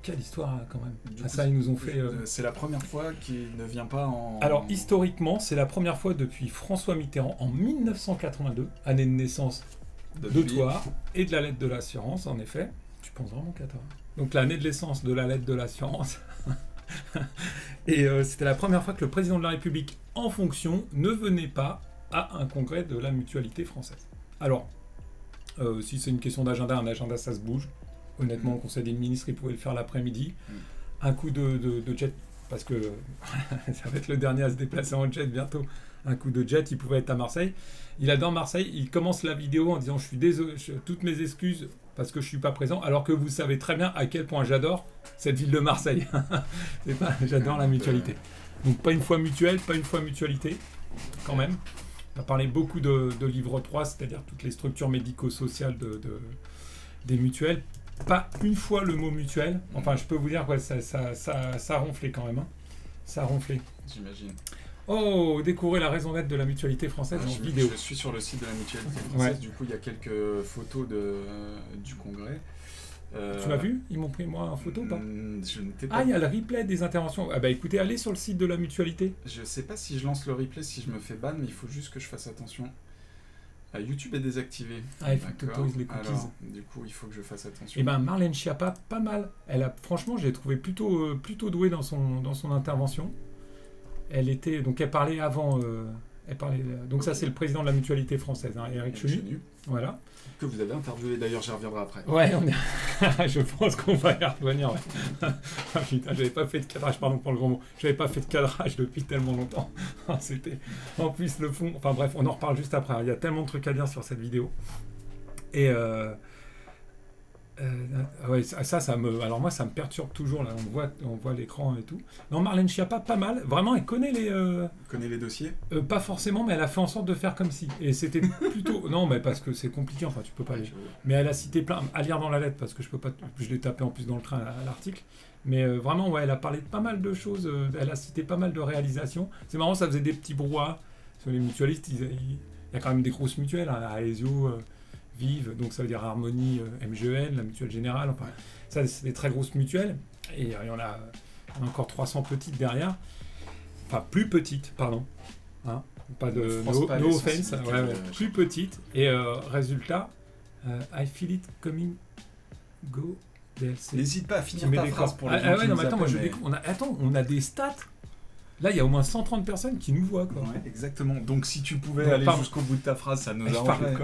quelle histoire quand même. Du Ah, coup, ça, ils nous ont fait... C'est la première fois qu'il ne vient pas en... Alors, historiquement, c'est la première fois depuis François Mitterrand, en 1982, année de naissance de toi et de la lettre de l'assurance, en effet. Tu penses vraiment qu'à toi. Donc, l'année de naissance de la lettre de l'assurance. Et c'était la première fois que le président de la République en fonction ne venait pas à un congrès de la mutualité française. Alors, si c'est une question d'agenda, un agenda ça se bouge. Honnêtement, le Conseil des ministres, il pouvait le faire l'après-midi. Un coup de jet, parce que ça va être le dernier à se déplacer en jet bientôt. Un coup de jet, il pouvait être à Marseille. Il adore Marseille, il commence la vidéo en disant « Je suis désolé, toutes mes excuses parce que je ne suis pas présent », alors que vous savez très bien à quel point j'adore cette ville de Marseille. J'adore la mutualité. Donc pas une fois mutuelle, pas une fois mutualité, quand même. On a parlé beaucoup de livre 3, c'est-à-dire toutes les structures médico-sociales des mutuelles. Pas une fois le mot mutuelle. Enfin, je peux vous dire, ouais, ça a ronflé quand même. Hein. Ça a ronflé. J'imagine. Oh, découvrez la raison d'être de la mutualité française en vidéo. Je suis sur le site de la mutualité française, du coup il y a quelques photos du congrès. Tu l'as vu? Ils m'ont pris moi en photo ou pas? Je n'étais pas... Ah, il y a le replay des interventions. Ah bah écoutez, allez sur le site de la mutualité. Je sais pas si je lance le replay, si je me fais ban, mais il faut juste que je fasse attention. YouTube est désactivé. Ah, il faut que tu autorises les cookies. Alors, du coup, il faut que je fasse attention. Et ben Marlène Schiappa, pas mal. Franchement, je l'ai trouvé plutôt douée dans son intervention. Elle parlait avant. Donc ça, c'est le président de la mutualité française, hein, Éric Chenu. Voilà. Que vous avez interviewé, d'ailleurs, j'y reviendrai après. Ouais, je pense qu'on va y revenir. Ouais. Ah, putain, j'avais pas fait de cadrage, pardon pour le gros mot. J'avais pas fait de cadrage depuis tellement longtemps. C'était en plus le fond. Enfin bref, on en reparle juste après. Il y a tellement de trucs à dire sur cette vidéo. Et ouais, alors moi, ça me perturbe toujours. Là, on voit l'écran et tout. Non, Marlène Schiappa, pas mal. Vraiment, elle connaît connaît les dossiers. Pas forcément, mais elle a fait en sorte de faire comme si. Et c'était plutôt. Non, mais parce que c'est compliqué. Enfin, tu peux pas aller. Mais elle a cité plein à lire dans la lettre parce que je peux pas. Je l'ai tapé en plus dans le train à l'article. Mais vraiment, ouais, elle a parlé de pas mal de choses. Elle a cité pas mal de réalisations. C'est marrant, ça faisait des petits brouhahs sur les mutualistes. Il y a quand même des grosses mutuelles, hein, Aesio. Vive, donc ça veut dire Harmonie, MGN, la mutuelle générale, enfin, ça c'est des très grosses mutuelles, et il y en a encore 300 petites derrière, enfin plus petites, pardon, hein, pas de no offense, plus petites, et résultat, I feel it coming, go, DLC. N'hésite pas à finir ta phrase pour les gens qui non, nous mais attends, moi je appellent, découvre, on a des stats. Là, il y a au moins 130 personnes qui nous voient, quoi. Ouais, exactement. Donc, si tu pouvais aller jusqu'au bout de ta phrase, ça nous arrangerait.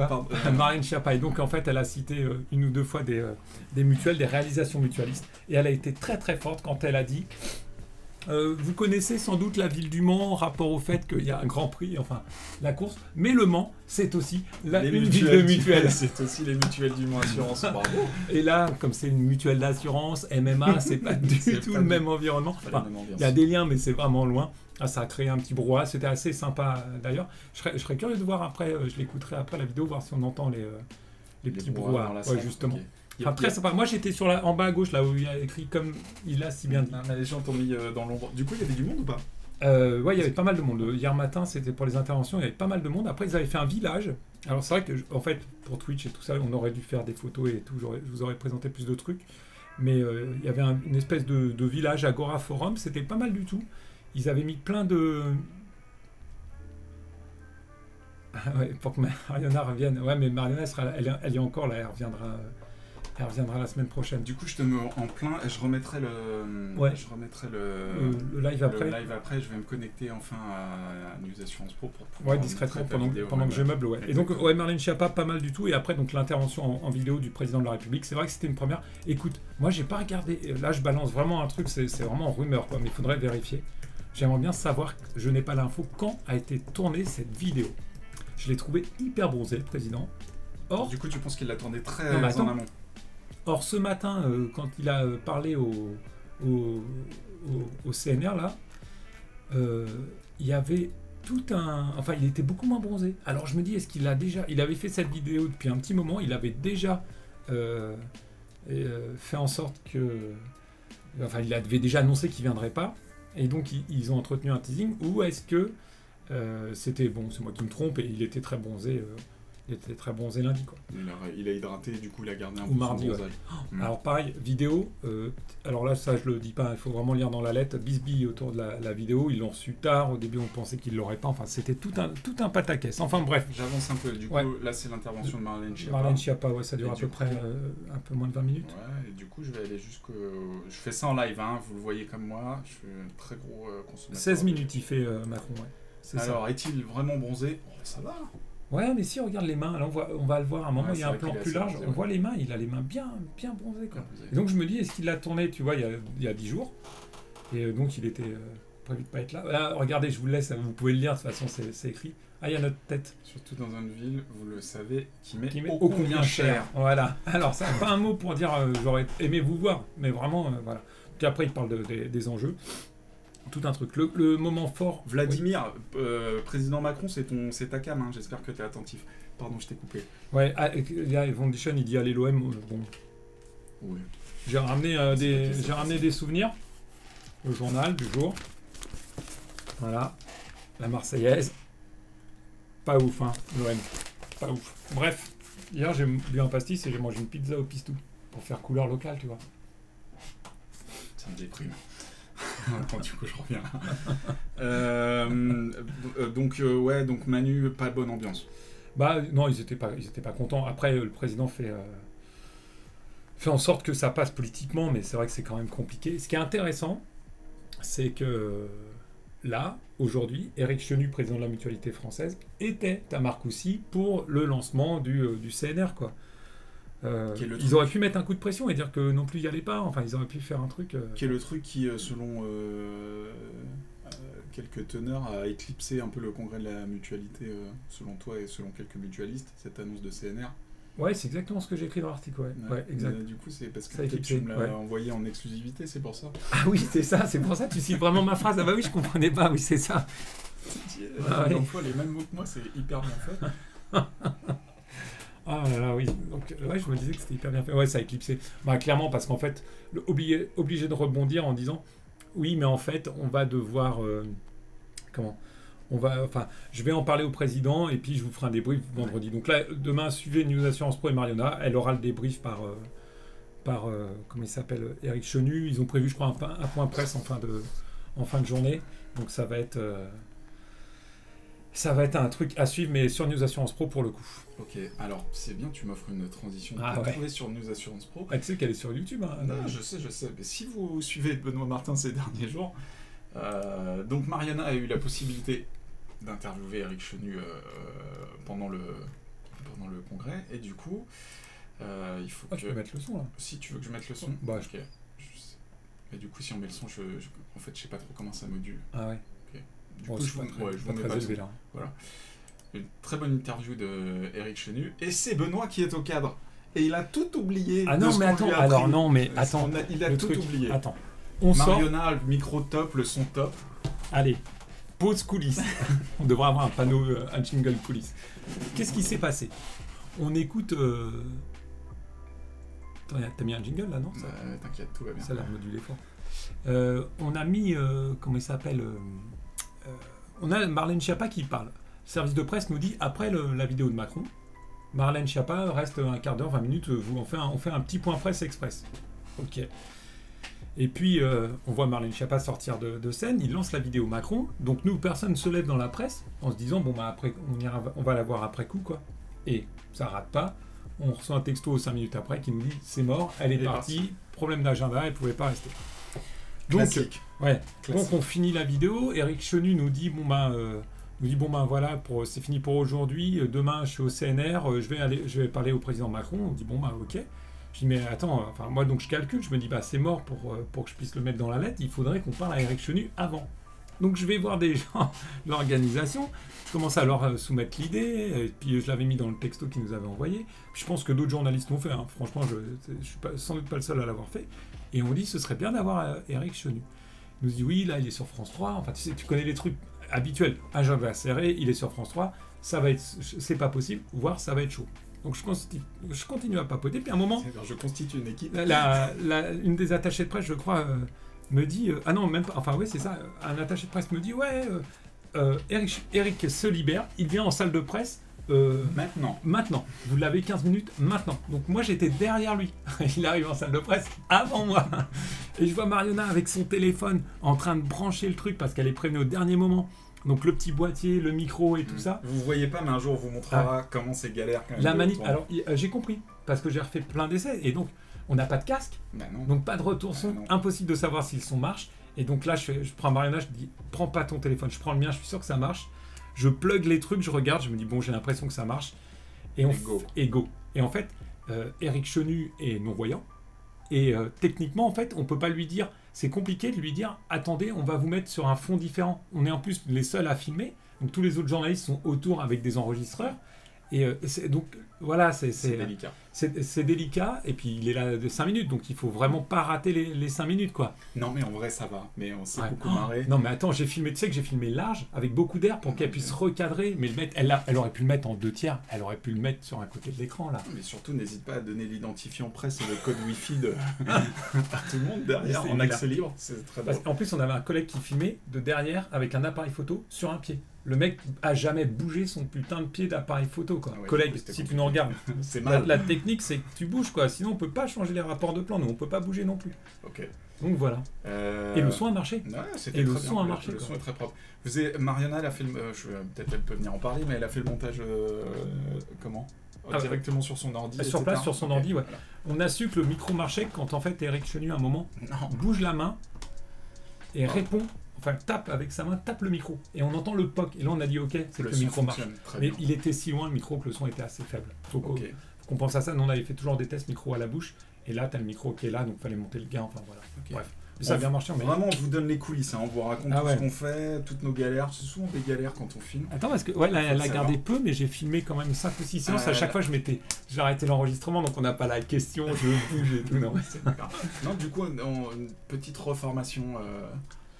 Marlène Schiappa. Et donc, en fait, elle a cité une ou deux fois des mutuelles, des réalisations mutualistes. Et elle a été très, très forte quand elle a dit vous connaissez sans doute la ville du Mans en rapport au fait qu'il y a un grand prix, enfin, la course. Mais le Mans, c'est aussi une ville de mutuelles. C'est aussi les mutuelles du Mans Assurance. Bravo. Et là, comme c'est une mutuelle d'assurance, MMA, c'est pas du tout le même environnement. Enfin, il y a des liens, mais c'est vraiment loin. Ah, ça a créé un petit brouhaha, c'était assez sympa d'ailleurs. Je serais curieux de voir après, je l'écouterai après la vidéo, voir si on entend les petits brouhahas. Ouais, justement. Okay. Après, c'est pas. Moi, j'étais en bas à gauche, là où il y a écrit comme il a si bien dit. Les gens t'ont mis dans l'ombre. Du coup, il y avait du monde ou pas? Ouais, il y avait pas mal de monde. Hier matin, c'était pour les interventions, il y avait pas mal de monde. Après, ils avaient fait un village. Alors, c'est vrai que, en fait, pour Twitch et tout ça, on aurait dû faire des photos et tout. Je vous aurais présenté plus de trucs. Mais il y avait une espèce de village Agora Forum. C'était pas mal du tout. Ils avaient mis plein de... Ouais, pour que Mariana revienne. Ouais, mais Mariana, elle y est encore là, elle reviendra Elle reviendra la semaine prochaine. Du coup, je te mets en plein et je remettrai le live après. Le live après, je vais me connecter enfin à News Assurance Pro pour pouvoir discrètement pendant que je meuble. Ouais. Et donc, Marlène Schiappa, pas mal du tout. Et après, donc l'intervention en vidéo du président de la République. C'est vrai que c'était une première. Écoute, moi, j'ai pas regardé. Là, je balance vraiment un truc. C'est vraiment en rumeur, quoi. Mais il faudrait vérifier. J'aimerais bien savoir. Je n'ai pas l'info. Quand a été tournée cette vidéo? Je l'ai trouvé hyper bronzé, le président. Or, du coup, tu penses qu'il l'a tourné très en amont? Or, ce matin, quand il a parlé au CNR, là, il y avait tout un... Enfin, il était beaucoup moins bronzé. Alors, je me dis, est-ce qu'il a déjà... Il avait fait cette vidéo depuis un petit moment, il avait déjà fait en sorte que... Enfin, il avait déjà annoncé qu'il ne viendrait pas, et donc, ils ont entretenu un teasing, ou est-ce que c'était... Bon, c'est moi qui me trompe, et il était très bronzé... Il était très bronzé lundi, quoi. Il a hydraté, du coup, il a gardé un peu mardi, son bronzage. Ouais. Alors pareil, vidéo, alors là, ça je le dis pas, il faut vraiment lire dans la lettre, bisbille autour de la vidéo, ils l'ont su tard, au début on pensait qu'ils l'auraient pas, enfin c'était tout un pataquès, enfin bref. J'avance un peu, du coup, là c'est l'intervention de Marlène Schiappa. Marlène Schiappa, ouais, ça dure à peu près un peu moins de 20 minutes. Ouais, et du coup je vais aller jusqu'au... Je fais ça en live, hein, vous le voyez comme moi, je suis un très gros consommateur. 16 minutes il fait Macron, ouais. Alors, est-il vraiment bronzé? Ça va. Ouais, mais si on regarde les mains, là on va le voir à un moment, il y a un plan plus large, on voit les mains, il a les mains bien bronzées, quoi. Et donc je me dis, est-ce qu'il l'a tourné, tu vois, il y a 10 jours, et donc il était prévu de pas être là. Là, regardez, je vous le laisse, vous pouvez le lire, de toute façon c'est écrit. Ah, il y a notre tête. Surtout dans une ville, vous le savez, qui met ô combien cher. Voilà, alors ça pas un mot pour dire, j'aurais aimé vous voir, mais vraiment, voilà. Puis après il parle des enjeux. Tout un truc. Le moment fort... Vladimir, oui. Président Macron, c'est ta cam, hein. J'espère que tu es attentif. Pardon, je t'ai coupé. Ouais, Foundation, il dit allez l'OM, bon. Oui. J'ai ramené des souvenirs, le journal du jour. Voilà, la Marseillaise. Pas ouf, hein, l'OM. Pas ouf. Bref, hier j'ai bu un pastis et j'ai mangé une pizza au pistou pour faire couleur locale, tu vois. Ça me déprime. Quand du coup je reviens. Donc Manu, pas bonne ambiance. Bah non, ils étaient pas contents. Après le président fait en sorte que ça passe politiquement, mais c'est vrai que c'est quand même compliqué. Ce qui est intéressant, c'est que là, aujourd'hui, Éric Chenu, président de la Mutualité française, était à Marcoussis pour le lancement du CNR, quoi. Ils auraient pu mettre un coup de pression et dire que non plus il n'y allait pas, enfin ils auraient pu faire un truc... Qui est le truc qui, selon quelques teneurs, a éclipsé un peu le congrès de la mutualité, selon toi et selon quelques mutualistes, cette annonce de CNR. Ouais, c'est exactement ce que j'ai écrit dans l'article, ouais, exact. Du coup, c'est parce que tu me l'as envoyé en exclusivité, c'est pour ça. Ah oui, c'est ça, c'est pour ça, tu cites vraiment ma phrase. Ah bah oui, je comprenais pas, oui, c'est ça. Fois les mêmes mots que moi, c'est hyper bien fait. Ah là là, oui. Donc, ouais, je me disais que c'était hyper bien fait. Ouais, ça a éclipsé. Bah, clairement, parce qu'en fait, obligé de rebondir en disant oui, mais en fait, on va devoir. Je vais en parler au président et puis je vous ferai un débrief vendredi. Donc là, demain, suivez News Assurance Pro et Mariona. Elle aura le débrief par comment il s'appelle, Éric Chenu. Ils ont prévu, je crois, un point presse en fin de journée. Donc ça va être un truc à suivre, mais sur News Assurance Pro pour le coup. Ok, alors c'est bien, tu m'offres une transition. Trouver sur News Assurance Pro. Ah, tu sais qu'elle est sur YouTube. Hein, non, je sais. Mais si vous suivez Benoît Martin ces derniers jours, donc Mariana a eu la possibilité d'interviewer Éric Chenu pendant le congrès, et du coup, il faut que... Tu peux mettre le son là. Si tu veux que je mette le son. Bah, ok. Mais du coup, si on met le son, en fait, je sais pas trop comment ça module. Ah ouais. Ok. Du coup, je vous mets pas élevé, là. Voilà. Une très bonne interview de Éric Chenu, et c'est Benoît qui est au cadre. Et il a tout oublié. Ah non, mais attends. Alors non, mais attends. Il a tout oublié. Attends. Mariona, le micro top, le son top. Allez, pause coulisses. On devrait avoir un panneau, un jingle coulisses. Qu'est-ce qui s'est passé? On écoute... Attends, t'as mis un jingle là, non? T'inquiète, tout va bien. Ça l'a modulé fort. On a mis... comment il s'appelle on a Marlène Schiappa qui parle. Le service de presse nous dit, après la vidéo de Macron, Marlène Schiappa reste un quart d'heure, 20 minutes, on fait un petit point presse express. Ok. Et puis, on voit Marlène Schiappa sortir de scène, il lance la vidéo Macron, donc nous, personne ne se lève dans la presse, en se disant, bon, bah, après, on va la voir après coup, quoi. Et ça rate pas, on reçoit un texto 5 minutes après qui nous dit c'est mort, elle est partie, problème d'agenda, elle pouvait pas rester. Donc, Classique. Donc on finit la vidéo, Eric Chenu nous dit voilà, c'est fini pour aujourd'hui, demain je suis au CNR, je vais parler au président Macron, on dit ok. Je dis mais attends, moi donc je calcule, je me dis c'est mort pour que je puisse le mettre dans la lettre, il faudrait qu'on parle à Eric Chenu avant. Donc je vais voir des gens de l'organisation, je commence à leur soumettre l'idée, et puis je l'avais mis dans le texto qu'ils nous avaient envoyé. Puis je pense que d'autres journalistes l'ont fait, hein. Franchement je suis sans doute pas le seul à l'avoir fait. Et on dit ce serait bien d'avoir Eric Chenu. Il nous dit oui, là il est sur France 3, tu connais les trucs habituels, agenda serré, il est sur France 3, c'est pas possible, voire ça va être chaud. Donc je continue à papoter, puis à un moment... Je constitue une équipe. Une des attachées de presse, je crois, me dit... ah non, même pas... c'est ça. Un attaché de presse me dit, Eric se libère, il vient en salle de presse... Maintenant. Vous l'avez 15 minutes, maintenant. Donc moi, j'étais derrière lui. Il arrive en salle de presse avant moi. Et je vois Marionna avec son téléphone en train de brancher le truc parce qu'elle est prévenue au dernier moment. Donc le petit boîtier, le micro et tout ça. Vous voyez pas, mais un jour on vous montrera comment c'est galère quand même. La manip, alors j'ai compris, parce que j'ai refait plein d'essais, et donc on n'a pas de casque, donc pas de retour son, impossible de savoir si le son marche. Et donc là je prends Marionna, je dis prends pas ton téléphone, je prends le mien, je suis sûr que ça marche. Je plug les trucs, je regarde, je me dis j'ai l'impression que ça marche. Et go. Et en fait, Eric Chenu est non-voyant, et techniquement en fait on peut pas lui dire... C'est compliqué de lui dire « Attendez, on va vous mettre sur un fond différent ». On est en plus les seuls à filmer. Donc tous les autres journalistes sont autour avec des enregistreurs. Et donc voilà, c'est délicat. C'est délicat. Et puis il est là de 5 minutes. Donc il faut vraiment pas rater les 5 minutes, quoi. Non, mais en vrai, ça va. Mais on s'est beaucoup marré. Non, mais attends, tu sais que j'ai filmé large avec beaucoup d'air pour qu'elle puisse recadrer. Mais elle aurait pu le mettre en 2/3. Elle aurait pu le mettre sur un côté de l'écran, là. Mais surtout, n'hésite pas à donner l'identifiant presse et le code Wi-Fi à tout le monde derrière en accès libre. C'est très drôle. En plus, on avait un collègue qui filmait de derrière avec un appareil photo sur un pied. Le mec a jamais bougé son putain de pied d'appareil photo, quoi. Collègue, si tu nous regardes, c'est mal. La technique, c'est que tu bouges, quoi. Sinon, on peut pas changer les rapports de plan. Nous, on peut pas bouger non plus. Ok. Donc voilà. Et le son a marché. Ouais, le son a marché. Le son est très propre. Marionna, elle a fait peut-être elle peut venir en parler, mais elle a fait le montage comment directement sur son ordi. Sur place, sur son ordi, ouais. Voilà. On a su que le micro marchait quand en fait Eric Chenu, à un moment, bouge la main et répond. Tape avec sa main, tape le micro. Et on entend le POC. Et là, on a dit OK, c'est que le micro marche. Mais il était si loin, le micro, que le son était assez faible. Faut qu'on pense à ça. Nous, on avait fait toujours des tests micro à la bouche. Et là, tu as le micro qui est là, donc il fallait monter le gain. Voilà. Bref. Mais ça a bien marché. Vraiment, on vous donne les coulisses. On vous raconte tout ce qu'on fait, toutes nos galères. C'est souvent des galères quand on filme. Attends, parce que elle a gardé peu, mais j'ai filmé quand même 5 ou 6 séances. À chaque fois, j'ai arrêté l'enregistrement, donc on n'a pas la question, je bouge et tout. Non, du coup, une petite reformation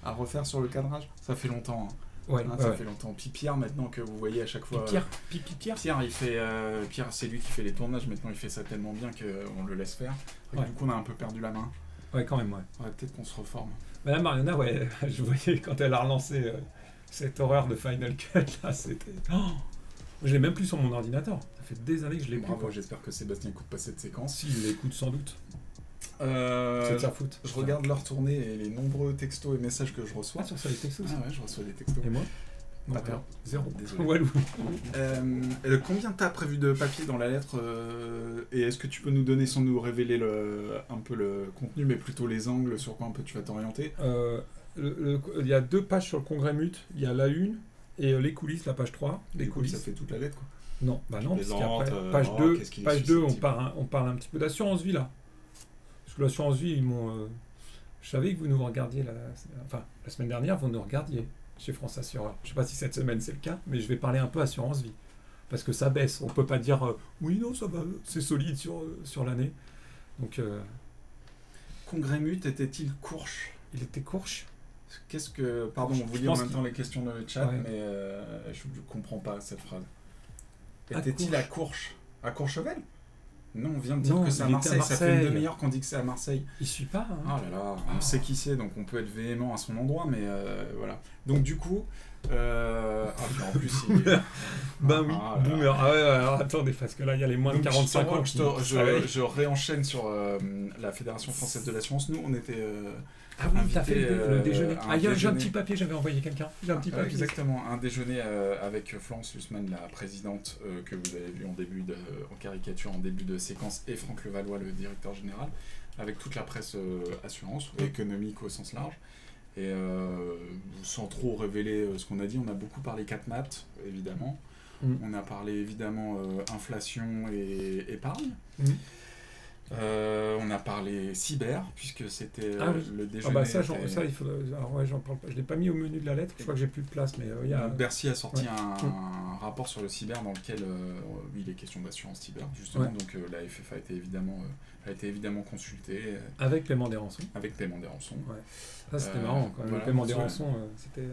à refaire sur le cadrage. Ça fait longtemps. Ça fait longtemps. Puis Pierre, maintenant que vous voyez à chaque fois... Pierre, il fait... Pierre, c'est lui qui fait les tournages. Maintenant, il fait ça tellement bien qu'on le laisse faire. Du coup, on a un peu perdu la main. Ouais, quand même, peut-être qu'on se reforme. Madame Marionna, je voyais quand elle a relancé cette horreur de Final Cut, là, c'était... je l'ai même plus sur mon ordinateur. Ça fait des années que je l'ai plus. Bravo, j'espère que Sébastien écoute pas cette séquence. Si, il l'écoute sans doute. C'est de sa faute. Je regarde leur tournée et les nombreux textos et messages que je reçois. Ah, tu reçois des textos aussi? Ouais, je reçois des textos. Et moi? Non, zéro. Désolé. Walou. Combien t'as prévu de papier dans la lettre et est-ce que tu peux nous donner, sans nous révéler un peu le contenu, mais plutôt les angles, sur quoi un peu tu vas t'orienter? Il y a 2 pages sur le congrès MUT. Il y a la 1 et les coulisses, la page 3. Les coulisses. Ça fait toute la lettre, quoi. Non, non, parce qu'après, page 2, on parle un petit peu d'assurance vie, là. Parce que l'assurance vie, ils m'ont... je savais que vous nous regardiez, la semaine dernière, vous nous regardiez chez France Assureur. Je ne sais pas si cette semaine c'est le cas, mais je vais parler un peu assurance vie. Parce que ça baisse. On ne peut pas dire oui, non, ça va, c'est solide sur l'année. Donc. Congrès MUT était-il courche? Il était courche? Qu'est-ce que. Pardon, on vous lit en même temps les questions dans le chat, mais je ne comprends pas cette phrase. Était-il à Courche? À Courchevel? Non, on vient de dire que c'est à Marseille. Ça fait une demi-heure qu'on dit que c'est à Marseille. Il suit pas. Hein. Oh là là, on sait qui c'est, donc on peut être véhément à son endroit, mais voilà. Donc du coup, en plus, oui, boomer. Alors attendez, parce que là, il y a les moins de 45 ans. Je réenchaîne sur la Fédération française de l'assurance. Nous, on était Ah oui, t'as fait le déjeuner. J'ai un déjeuner. petit papier, j'avais envoyé quelqu'un. J'ai un petit papier. Exactement, un déjeuner avec Florence Lussmann, la présidente que vous avez vu en caricature en début de séquence, et Franck Levallois, le directeur général, avec toute la presse assurance, économique au sens large. Et sans trop révéler ce qu'on a dit, on a beaucoup parlé 4 maths, évidemment. On a parlé évidemment inflation et épargne. On a parlé cyber, puisque c'était le déjeuner. Ah bah ça, il faut. Alors ouais, j'en parle pas. Je l'ai pas mis au menu de la lettre. Je crois que j'ai plus de place, mais il y a. Bercy a sorti un rapport sur le cyber dans lequel il est question d'assurance cyber, justement. Donc la FF a été évidemment consultée. Avec paiement des rançons. Avec paiement des rançons. Ouais. Ça c'était marrant. Quand même. Le paiement des rançons, c'était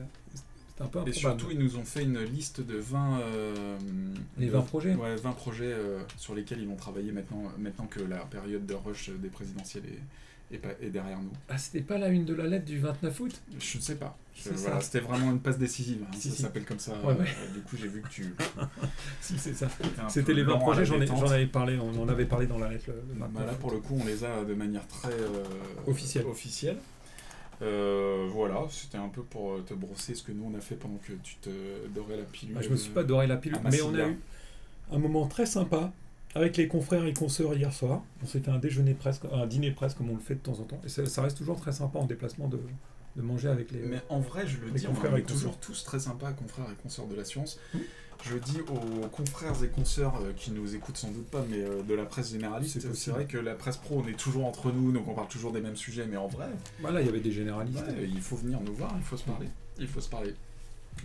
un peu improbable. Et surtout, ils nous ont fait une liste de 20... les 20 projets. Ouais, 20 projets sur lesquels ils vont travailler maintenant que la période de rush des présidentielles est derrière nous. Ah, c'était pas la une de la lettre du 29 août? Je ne sais pas. Voilà, c'était vraiment une passe décisive. Hein, ça s'appelle comme ça. Du coup, j'ai vu que tu... Si, c'est ça. C'était les 20 projets, j'en avais parlé, on en avait parlé dans la lettre. Là, pour le coup, on les a de manière très officielle. Voilà, c'était un peu pour te brosser ce que nous on a fait pendant que tu te dorais la pilule. Je me suis pas doré la pilule, mais on a eu un moment très sympa avec les confrères et consoeurs hier soir. On s'est fait un dîner presque comme on le fait de temps en temps. Et ça reste toujours très sympa en déplacement de manger avec les. Mais en vrai, je le dis, on est toujours tous très sympas, confrères et consoeurs de la science. Je dis aux confrères et consoeurs qui nous écoutent sans doute pas, mais de la presse généraliste, c'est vrai que la presse pro, on est toujours entre nous, donc on parle toujours des mêmes sujets, mais en vrai... Voilà, il y avait des généralistes. Il faut venir nous voir, il faut se parler.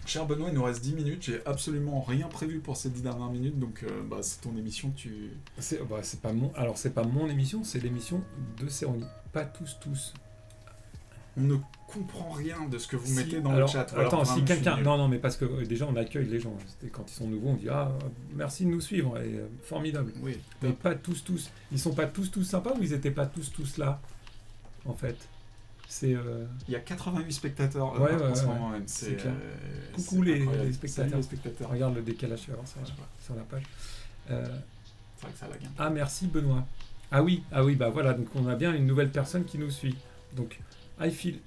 Cher Benoît, il nous reste 10 minutes, j'ai absolument rien prévu pour ces 10 dernières minutes, donc c'est ton émission, c'est pas mon émission, c'est l'émission de Céronie. Pas tous. On ne comprend rien de ce que vous mettez dans le chat. Attends, si quelqu'un... Non, mais parce que déjà on accueille les gens. Quand ils sont nouveaux, on dit merci de nous suivre, et, formidable. Oui. Mais pas tous. Ils sont pas tous sympas ou ils étaient pas tous là, en fait. C'est. Il y a 88 spectateurs en ce moment même. C'est clair. Coucou les spectateurs. Salut les spectateurs. Regarde le décalage sur la page. C'est vrai que ça lag un peu. Ah merci Benoît. Ah oui, bah voilà, donc on a bien une nouvelle personne qui nous suit. Donc I feel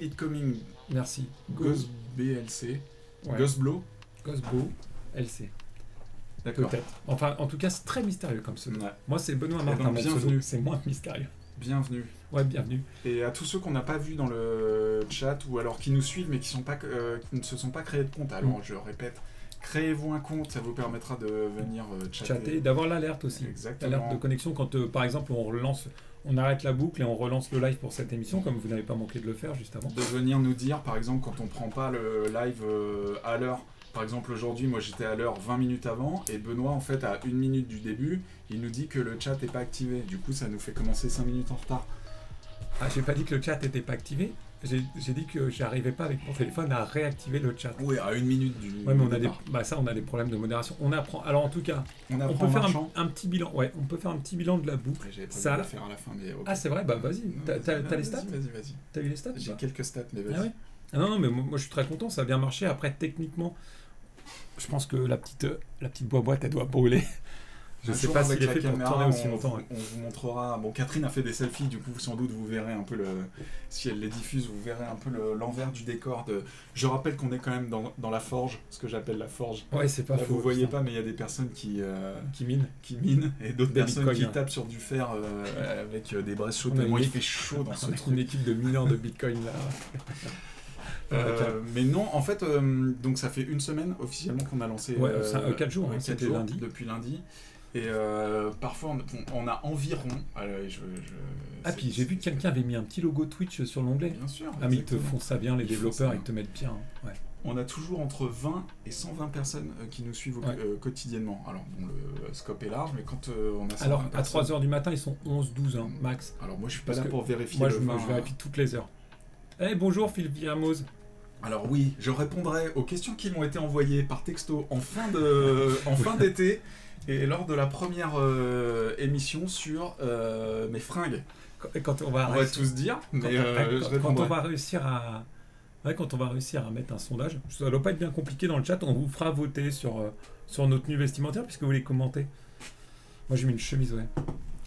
it coming. Merci. Ghost BLC. Ghostblow LC. D'accord. Peut-être. Enfin, en tout cas, c'est très mystérieux comme pseudo. Ouais. Moi, c'est Benoît Martin. Donc, bienvenue. C'est moins mystérieux. Bienvenue. Ouais, bienvenue. Et à tous ceux qu'on n'a pas vus dans le chat ou alors qui nous suivent mais qui ne se sont pas créés de compte. Alors, je répète, créez-vous un compte, ça vous permettra de venir chatter. D'avoir l'alerte aussi. Exactement. L'alerte de connexion quand, par exemple, on arrête la boucle et on relance le live pour cette émission, comme vous n'avez pas manqué de le faire juste avant. De venir nous dire, par exemple, quand on prend pas le live à l'heure. Par exemple, aujourd'hui, moi j'étais à l'heure 20 minutes avant, et Benoît, en fait, à 1 minute du début, il nous dit que le chat n'est pas activé. Du coup, ça nous fait commencer 5 minutes en retard. Ah, j'ai pas dit que le chat n'était pas activé. J'ai dit que j'arrivais pas avec mon téléphone à réactiver le chat. Oui, à 1 minute du. Ouais, mais on a des problèmes de modération. On apprend. Alors en tout cas, on peut faire un petit bilan. Ouais, on peut faire un petit bilan de la boucle. J'avais pas le faire à la fin, mais okay. Ah, c'est vrai. Bah vas-y. T'as les stats. Vas-y. T'as eu les stats? J'ai quelques stats, mais vas-y. Ah ouais. Ah non, mais moi je suis très content. Ça a bien marché. Après, techniquement, je pense que la petite boîte, elle doit brûler. Je sais pas si elle est faite pour tourner aussi longtemps. On vous montrera. Bon, Catherine a fait des selfies, du coup, sans doute, vous verrez un peu si elle les diffuse, vous verrez un peu l'envers du décor. Je rappelle qu'on est quand même dans la forge, ce que j'appelle la forge. Ouais, c'est pas faux. Vous voyez pas, mais il y a des personnes qui minent, et d'autres personnes qui tapent sur du fer avec des braises chaudes. Moi, il fait chaud dans ce truc. Une équipe de mineurs de Bitcoin là. Mais non, en fait, donc ça fait 1 semaine officiellement qu'on a lancé. 4 jours, c'était lundi. Depuis lundi. Et parfois, on a environ. Puis j'ai vu que quelqu'un avait mis un petit logo Twitch sur l'onglet. Bien sûr. Ah, mais ils te font ça bien, les développeurs, ils te mettent bien. Ouais. On a toujours entre 20 et 120 personnes qui nous suivent quotidiennement. Alors, bon, le scope est large, mais quand on a 120 alors, à 3h du matin, ils sont 11-12, max. Alors, moi, je suis pas là pour vérifier. Moi, je vérifie toutes les heures. Bonjour, Philippe Villamose. Alors oui, je répondrai aux questions qui m'ont été envoyées par texto en fin d'été et lors de la première émission sur mes fringues. Quand on va tous dire, mais quand on va réussir à mettre un sondage, ça ne doit pas être bien compliqué dans le chat, on vous fera voter sur nos tenues vestimentaires puisque vous les commentez. Moi j'ai mis une chemise,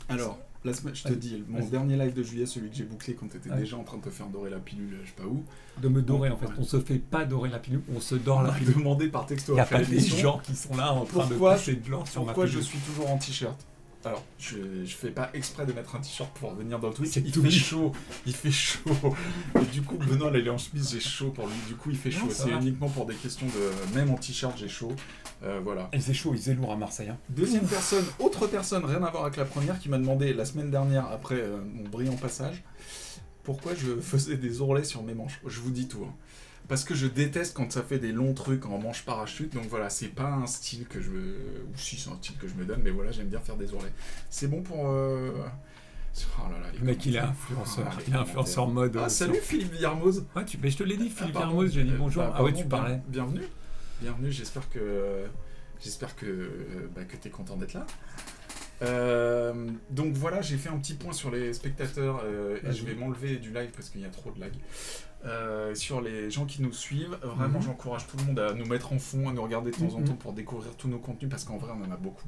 Alors, La semaine, je te dis, mon dernier live de juillet, celui que j'ai bouclé quand tu étais déjà en train de te faire dorer la pilule, je sais pas où. De me dorer, en fait. On se fait pas dorer la pilule, on se dort la pilule. Demandé par texto. Il n'y a pas des gens qui sont là en train de passer de l'or sur ma pilule. Pourquoi je suis toujours en t-shirt? Alors, je fais pas exprès de mettre un t-shirt pour venir dans le tweet. Il fait chaud. Et du coup, Benoît, là, il est en chemise, j'ai chaud pour lui. Du coup, il fait chaud. C'est uniquement pour des questions de... Même en t-shirt, j'ai chaud. Voilà. Et c'est chaud, il faisait lourd à Marseille. Hein. Deuxième personne, autre personne, rien à voir avec la première, qui m'a demandé la semaine dernière, après mon brillant passage, pourquoi je faisais des ourlets sur mes manches. Je vous dis tout. Hein. Parce que je déteste quand ça fait des longs trucs en manche parachute, donc voilà, c'est pas un style que je me... Ou si, c'est un style que je me donne, mais voilà, j'aime bien faire des ourlets. C'est bon pour... Oh là là, le mec, il est influenceur. Il est influenceur mode... salut Philippe Villarmoz. Ouais, mais je te l'ai dit, Philippe Villarmoz, j'ai dit bonjour. Ouais, tu parlais. Bienvenue, j'espère que t'es content d'être là. Donc voilà, j'ai fait un petit point sur les spectateurs et je vais m'enlever du live parce qu'il y a trop de lag. Sur les gens qui nous suivent, vraiment j'encourage tout le monde à nous mettre en fond, à nous regarder de temps en temps pour découvrir tous nos contenus parce qu'en vrai on en a beaucoup.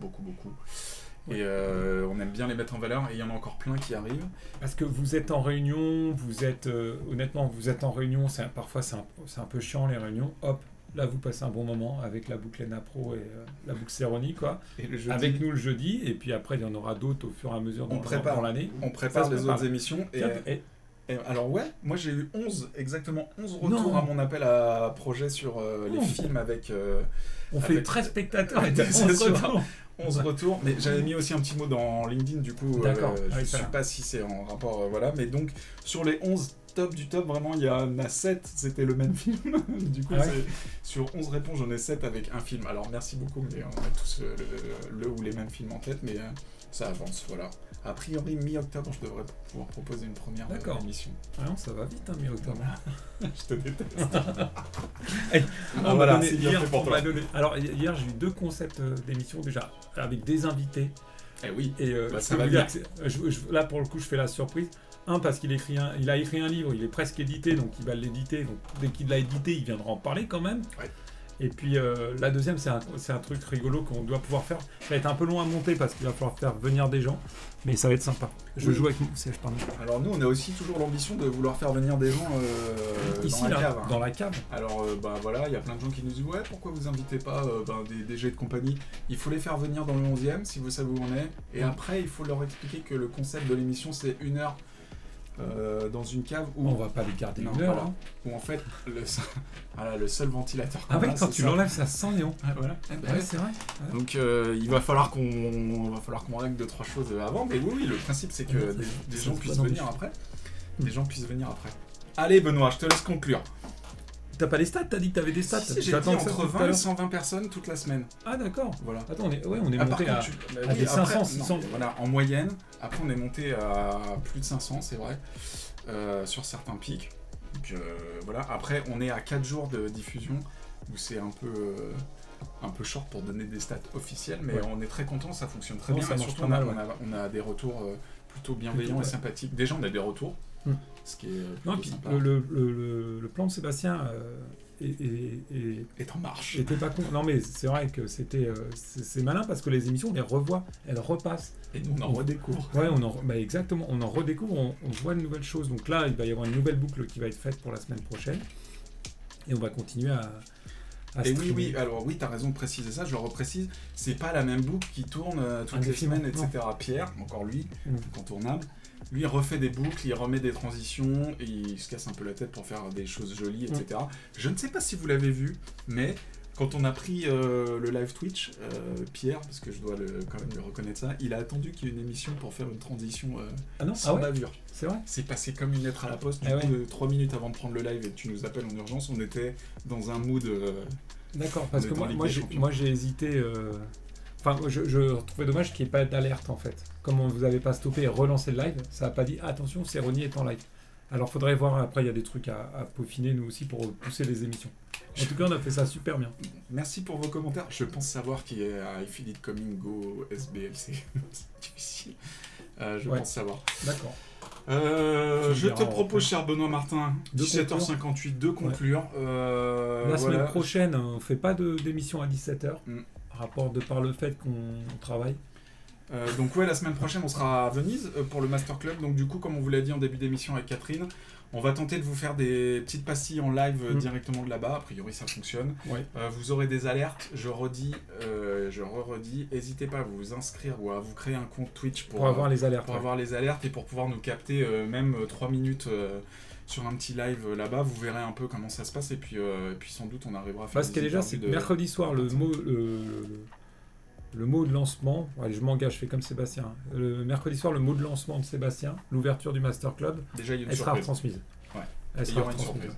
Et on aime bien les mettre en valeur et il y en a encore plein qui arrivent. Parce que vous êtes en réunion, honnêtement vous êtes en réunion, parfois c'est un peu chiant les réunions, hop. Là, vous passez un bon moment avec la boucle Lena Pro et la boucle Céroni, quoi. Et le jeudi, avec nous le jeudi, et puis après, il y en aura d'autres au fur et à mesure dans l'année. On prépare les autres émissions. Et alors, ouais, moi j'ai eu exactement 11 retours à mon appel à projet sur les films avec... on fait 13 spectateurs et 11 retours. 11 retours, mais j'avais mis aussi un petit mot dans LinkedIn, du coup, je ne sais pas si c'est en rapport, voilà. Mais donc, sur les 11 top du top, vraiment, il y en a 7, c'était le même film. Du coup, sur 11 réponses, j'en ai 7 avec un film. Alors, merci beaucoup, mais on a tous le ou les mêmes films en tête, mais ça avance, voilà. A priori, mi-octobre, je devrais pouvoir proposer une première émission. Ah non, ça va vite, hein, mi-octobre. Je te déteste. Voilà, c'est bien fait pour toi. Alors, hier, j'ai eu 2 concepts d'émission, déjà, avec des invités. Eh oui, et ça va bien. Là, pour le coup, je fais la surprise. Parce qu'il a écrit un livre, il est presque édité, donc il va l'éditer. Donc dès qu'il l'a édité, il viendra en parler quand même. Ouais. Et puis la deuxième, c'est un truc rigolo qu'on doit pouvoir faire. Ça va être un peu long à monter parce qu'il va falloir faire venir des gens, mais ça va être sympa. Je joue avec Moussèche, pardon. Alors nous, on a aussi toujours l'ambition de vouloir faire venir des gens ici, dans la cave. Dans la cave. Alors voilà, il y a plein de gens qui nous disent ouais, pourquoi vous invitez pas des DG de compagnie? Il faut les faire venir dans le 11e, si vous savez où on est. Et après, il faut leur expliquer que le concept de l'émission, c'est 1 heure. Dans une cave où... On va pas les garder une heure. Hein. Où en fait, le seul ventilateur qu'on a, quand tu l'enlèves, ça sent Léon. Voilà. C'est vrai. Ouais. Donc il va falloir qu'on règle 2-3 choses avant. Mais oui, le principe c'est que des gens puissent venir après. Des gens puissent venir après. Allez Benoît, je te laisse conclure. T'as pas les stats? T'as dit que t'avais des stats? Si, j'ai dit entre 20 et 120 personnes toute la semaine. Ah d'accord. Voilà. Attends, on est monté à des 500, 600. Voilà, en moyenne. Après, on est monté à plus de 500, c'est vrai, sur certains pics. Donc voilà. Après, on est à 4 jours de diffusion, où c'est un peu short pour donner des stats officielles, mais on est très content, ça fonctionne très bien. Ça surtout, on a des retours plutôt bienveillants et sympathiques. Déjà, on a des retours. Ce qui est sympa. Le plan de Sébastien est en marche. Était pas con. Non mais c'est vrai que c'est malin parce que les émissions on les revoit, elles repassent. Et nous on en redécouvre. Ouais, exactement, on en redécouvre, on voit de nouvelles choses. Donc là il va y avoir une nouvelle boucle qui va être faite pour la semaine prochaine et on va continuer à et oui, alors oui, t'as raison de préciser ça, je le reprécise, c'est pas la même boucle qui tourne toutes les semaines, etc. Pierre, encore lui, incontournable. Lui, il refait des boucles, il remet des transitions, et il se casse un peu la tête pour faire des choses jolies, etc. Je ne sais pas si vous l'avez vu, mais quand on a pris le live Twitch, Pierre, parce que je dois quand même lui reconnaître ça, il a attendu qu'il y ait une émission pour faire une transition sans bavure. C'est vrai. C'est passé comme une lettre à la poste. Du coup, 3 minutes avant de prendre le live et tu nous appelles en urgence, on était dans un mood... D'accord, parce que moi j'ai hésité... Enfin, je trouvais dommage qu'il n'y ait pas d'alerte en fait. Comme on ne vous avait pas stoppé et relancé le live, ça n'a pas dit attention, Céroni est en live. Alors faudrait voir, après il y a des trucs à peaufiner nous aussi pour pousser les émissions. En tout cas, on a fait ça super bien. Merci pour vos commentaires. Je pense savoir qui est à If It Coming Go SBLC. C'est difficile. Je pense savoir. D'accord. Je te propose, cher Benoît Martin, 17h58 de conclure. La semaine prochaine, on ne fait pas d'émission à 17h. Rapport de par le fait qu'on travaille. Donc ouais, la semaine prochaine, on sera à Venise pour le Master Club. Donc du coup, comme on vous l'a dit en début d'émission avec Catherine, on va tenter de vous faire des petites pastilles en live directement de là-bas. A priori, ça fonctionne. Ouais. Vous aurez des alertes. Je redis, n'hésitez pas à vous inscrire ou à vous créer un compte Twitch pour avoir les alertes. Pour avoir les alertes et pour pouvoir nous capter même 3 minutes sur un petit live là-bas. Vous verrez un peu comment ça se passe et puis sans doute on arrivera à faire parce que déjà, c'est mercredi soir, le mot de lancement, ouais, je m'engage, je fais comme Sébastien. Le mercredi soir, le mot de lancement de Sébastien, l'ouverture du Master Club, déjà, il y a une elle sera surprise. retransmise. Ouais. Elle sera retransmise.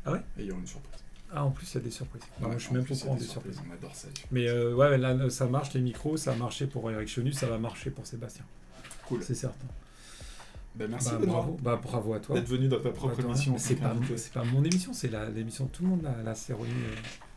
Ah ouais. Et il y aura une surprise. Ah, en plus, il y a des surprises. Ouais, je suis même pas au courant des surprises. On adore ça. Mais ouais, là, ça marche, les micros, ça a marché pour Eric Chenu, ça va marcher pour Sébastien. Cool. C'est certain. Merci, bravo à toi. D'être venu dans ta propre émission. C'est pas mon émission, c'est l'émission de tout le monde, la cérémonie.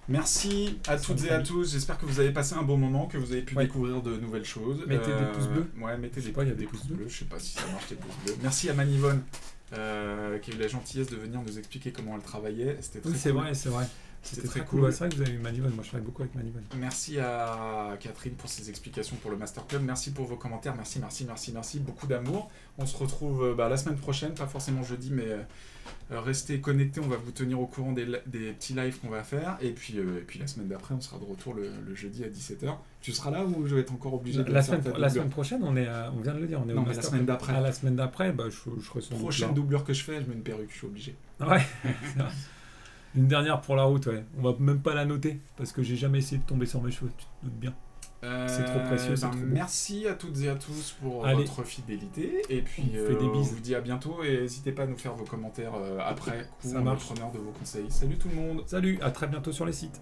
Merci à toutes et à tous. J'espère que vous avez passé un bon moment, que vous avez pu découvrir de nouvelles choses. Mettez des pouces bleus. Ouais, mettez des pouces bleus. Je sais pas si ça marche les pouces bleus. Merci à Manivonne qui a eu la gentillesse de venir nous expliquer comment elle travaillait. C'était très cool. C'est vrai. C'était très cool. C'est vrai que vous avez eu Manivonne. Moi, je travaille beaucoup avec Manivonne. Merci à Catherine pour ses explications pour le Master Club. Merci pour vos commentaires. Merci. Beaucoup d'amour. On se retrouve la semaine prochaine, pas forcément jeudi, mais restez connectés. On va vous tenir au courant des petits lives qu'on va faire. Et puis la semaine d'après, on sera de retour le jeudi à 17h. Tu seras là ou je vais être encore obligé de la semaine prochaine, on vient de le dire, on est au Master Club. La semaine d'après, je serai sur prochaine doublure que je fais, je mets une perruque, je suis obligé. Ouais. Une dernière pour la route, ouais. On va même pas la noter parce que j'ai jamais essayé de tomber sur mes cheveux, tu te doutes bien. C'est trop précieux, c'est trop beau. Merci à toutes et à tous pour votre fidélité. Et puis, on vous dit à bientôt. Et n'hésitez pas à nous faire vos commentaires après coup. Ça marche. Preneur de vos conseils. Salut tout le monde. Salut, à très bientôt sur les sites.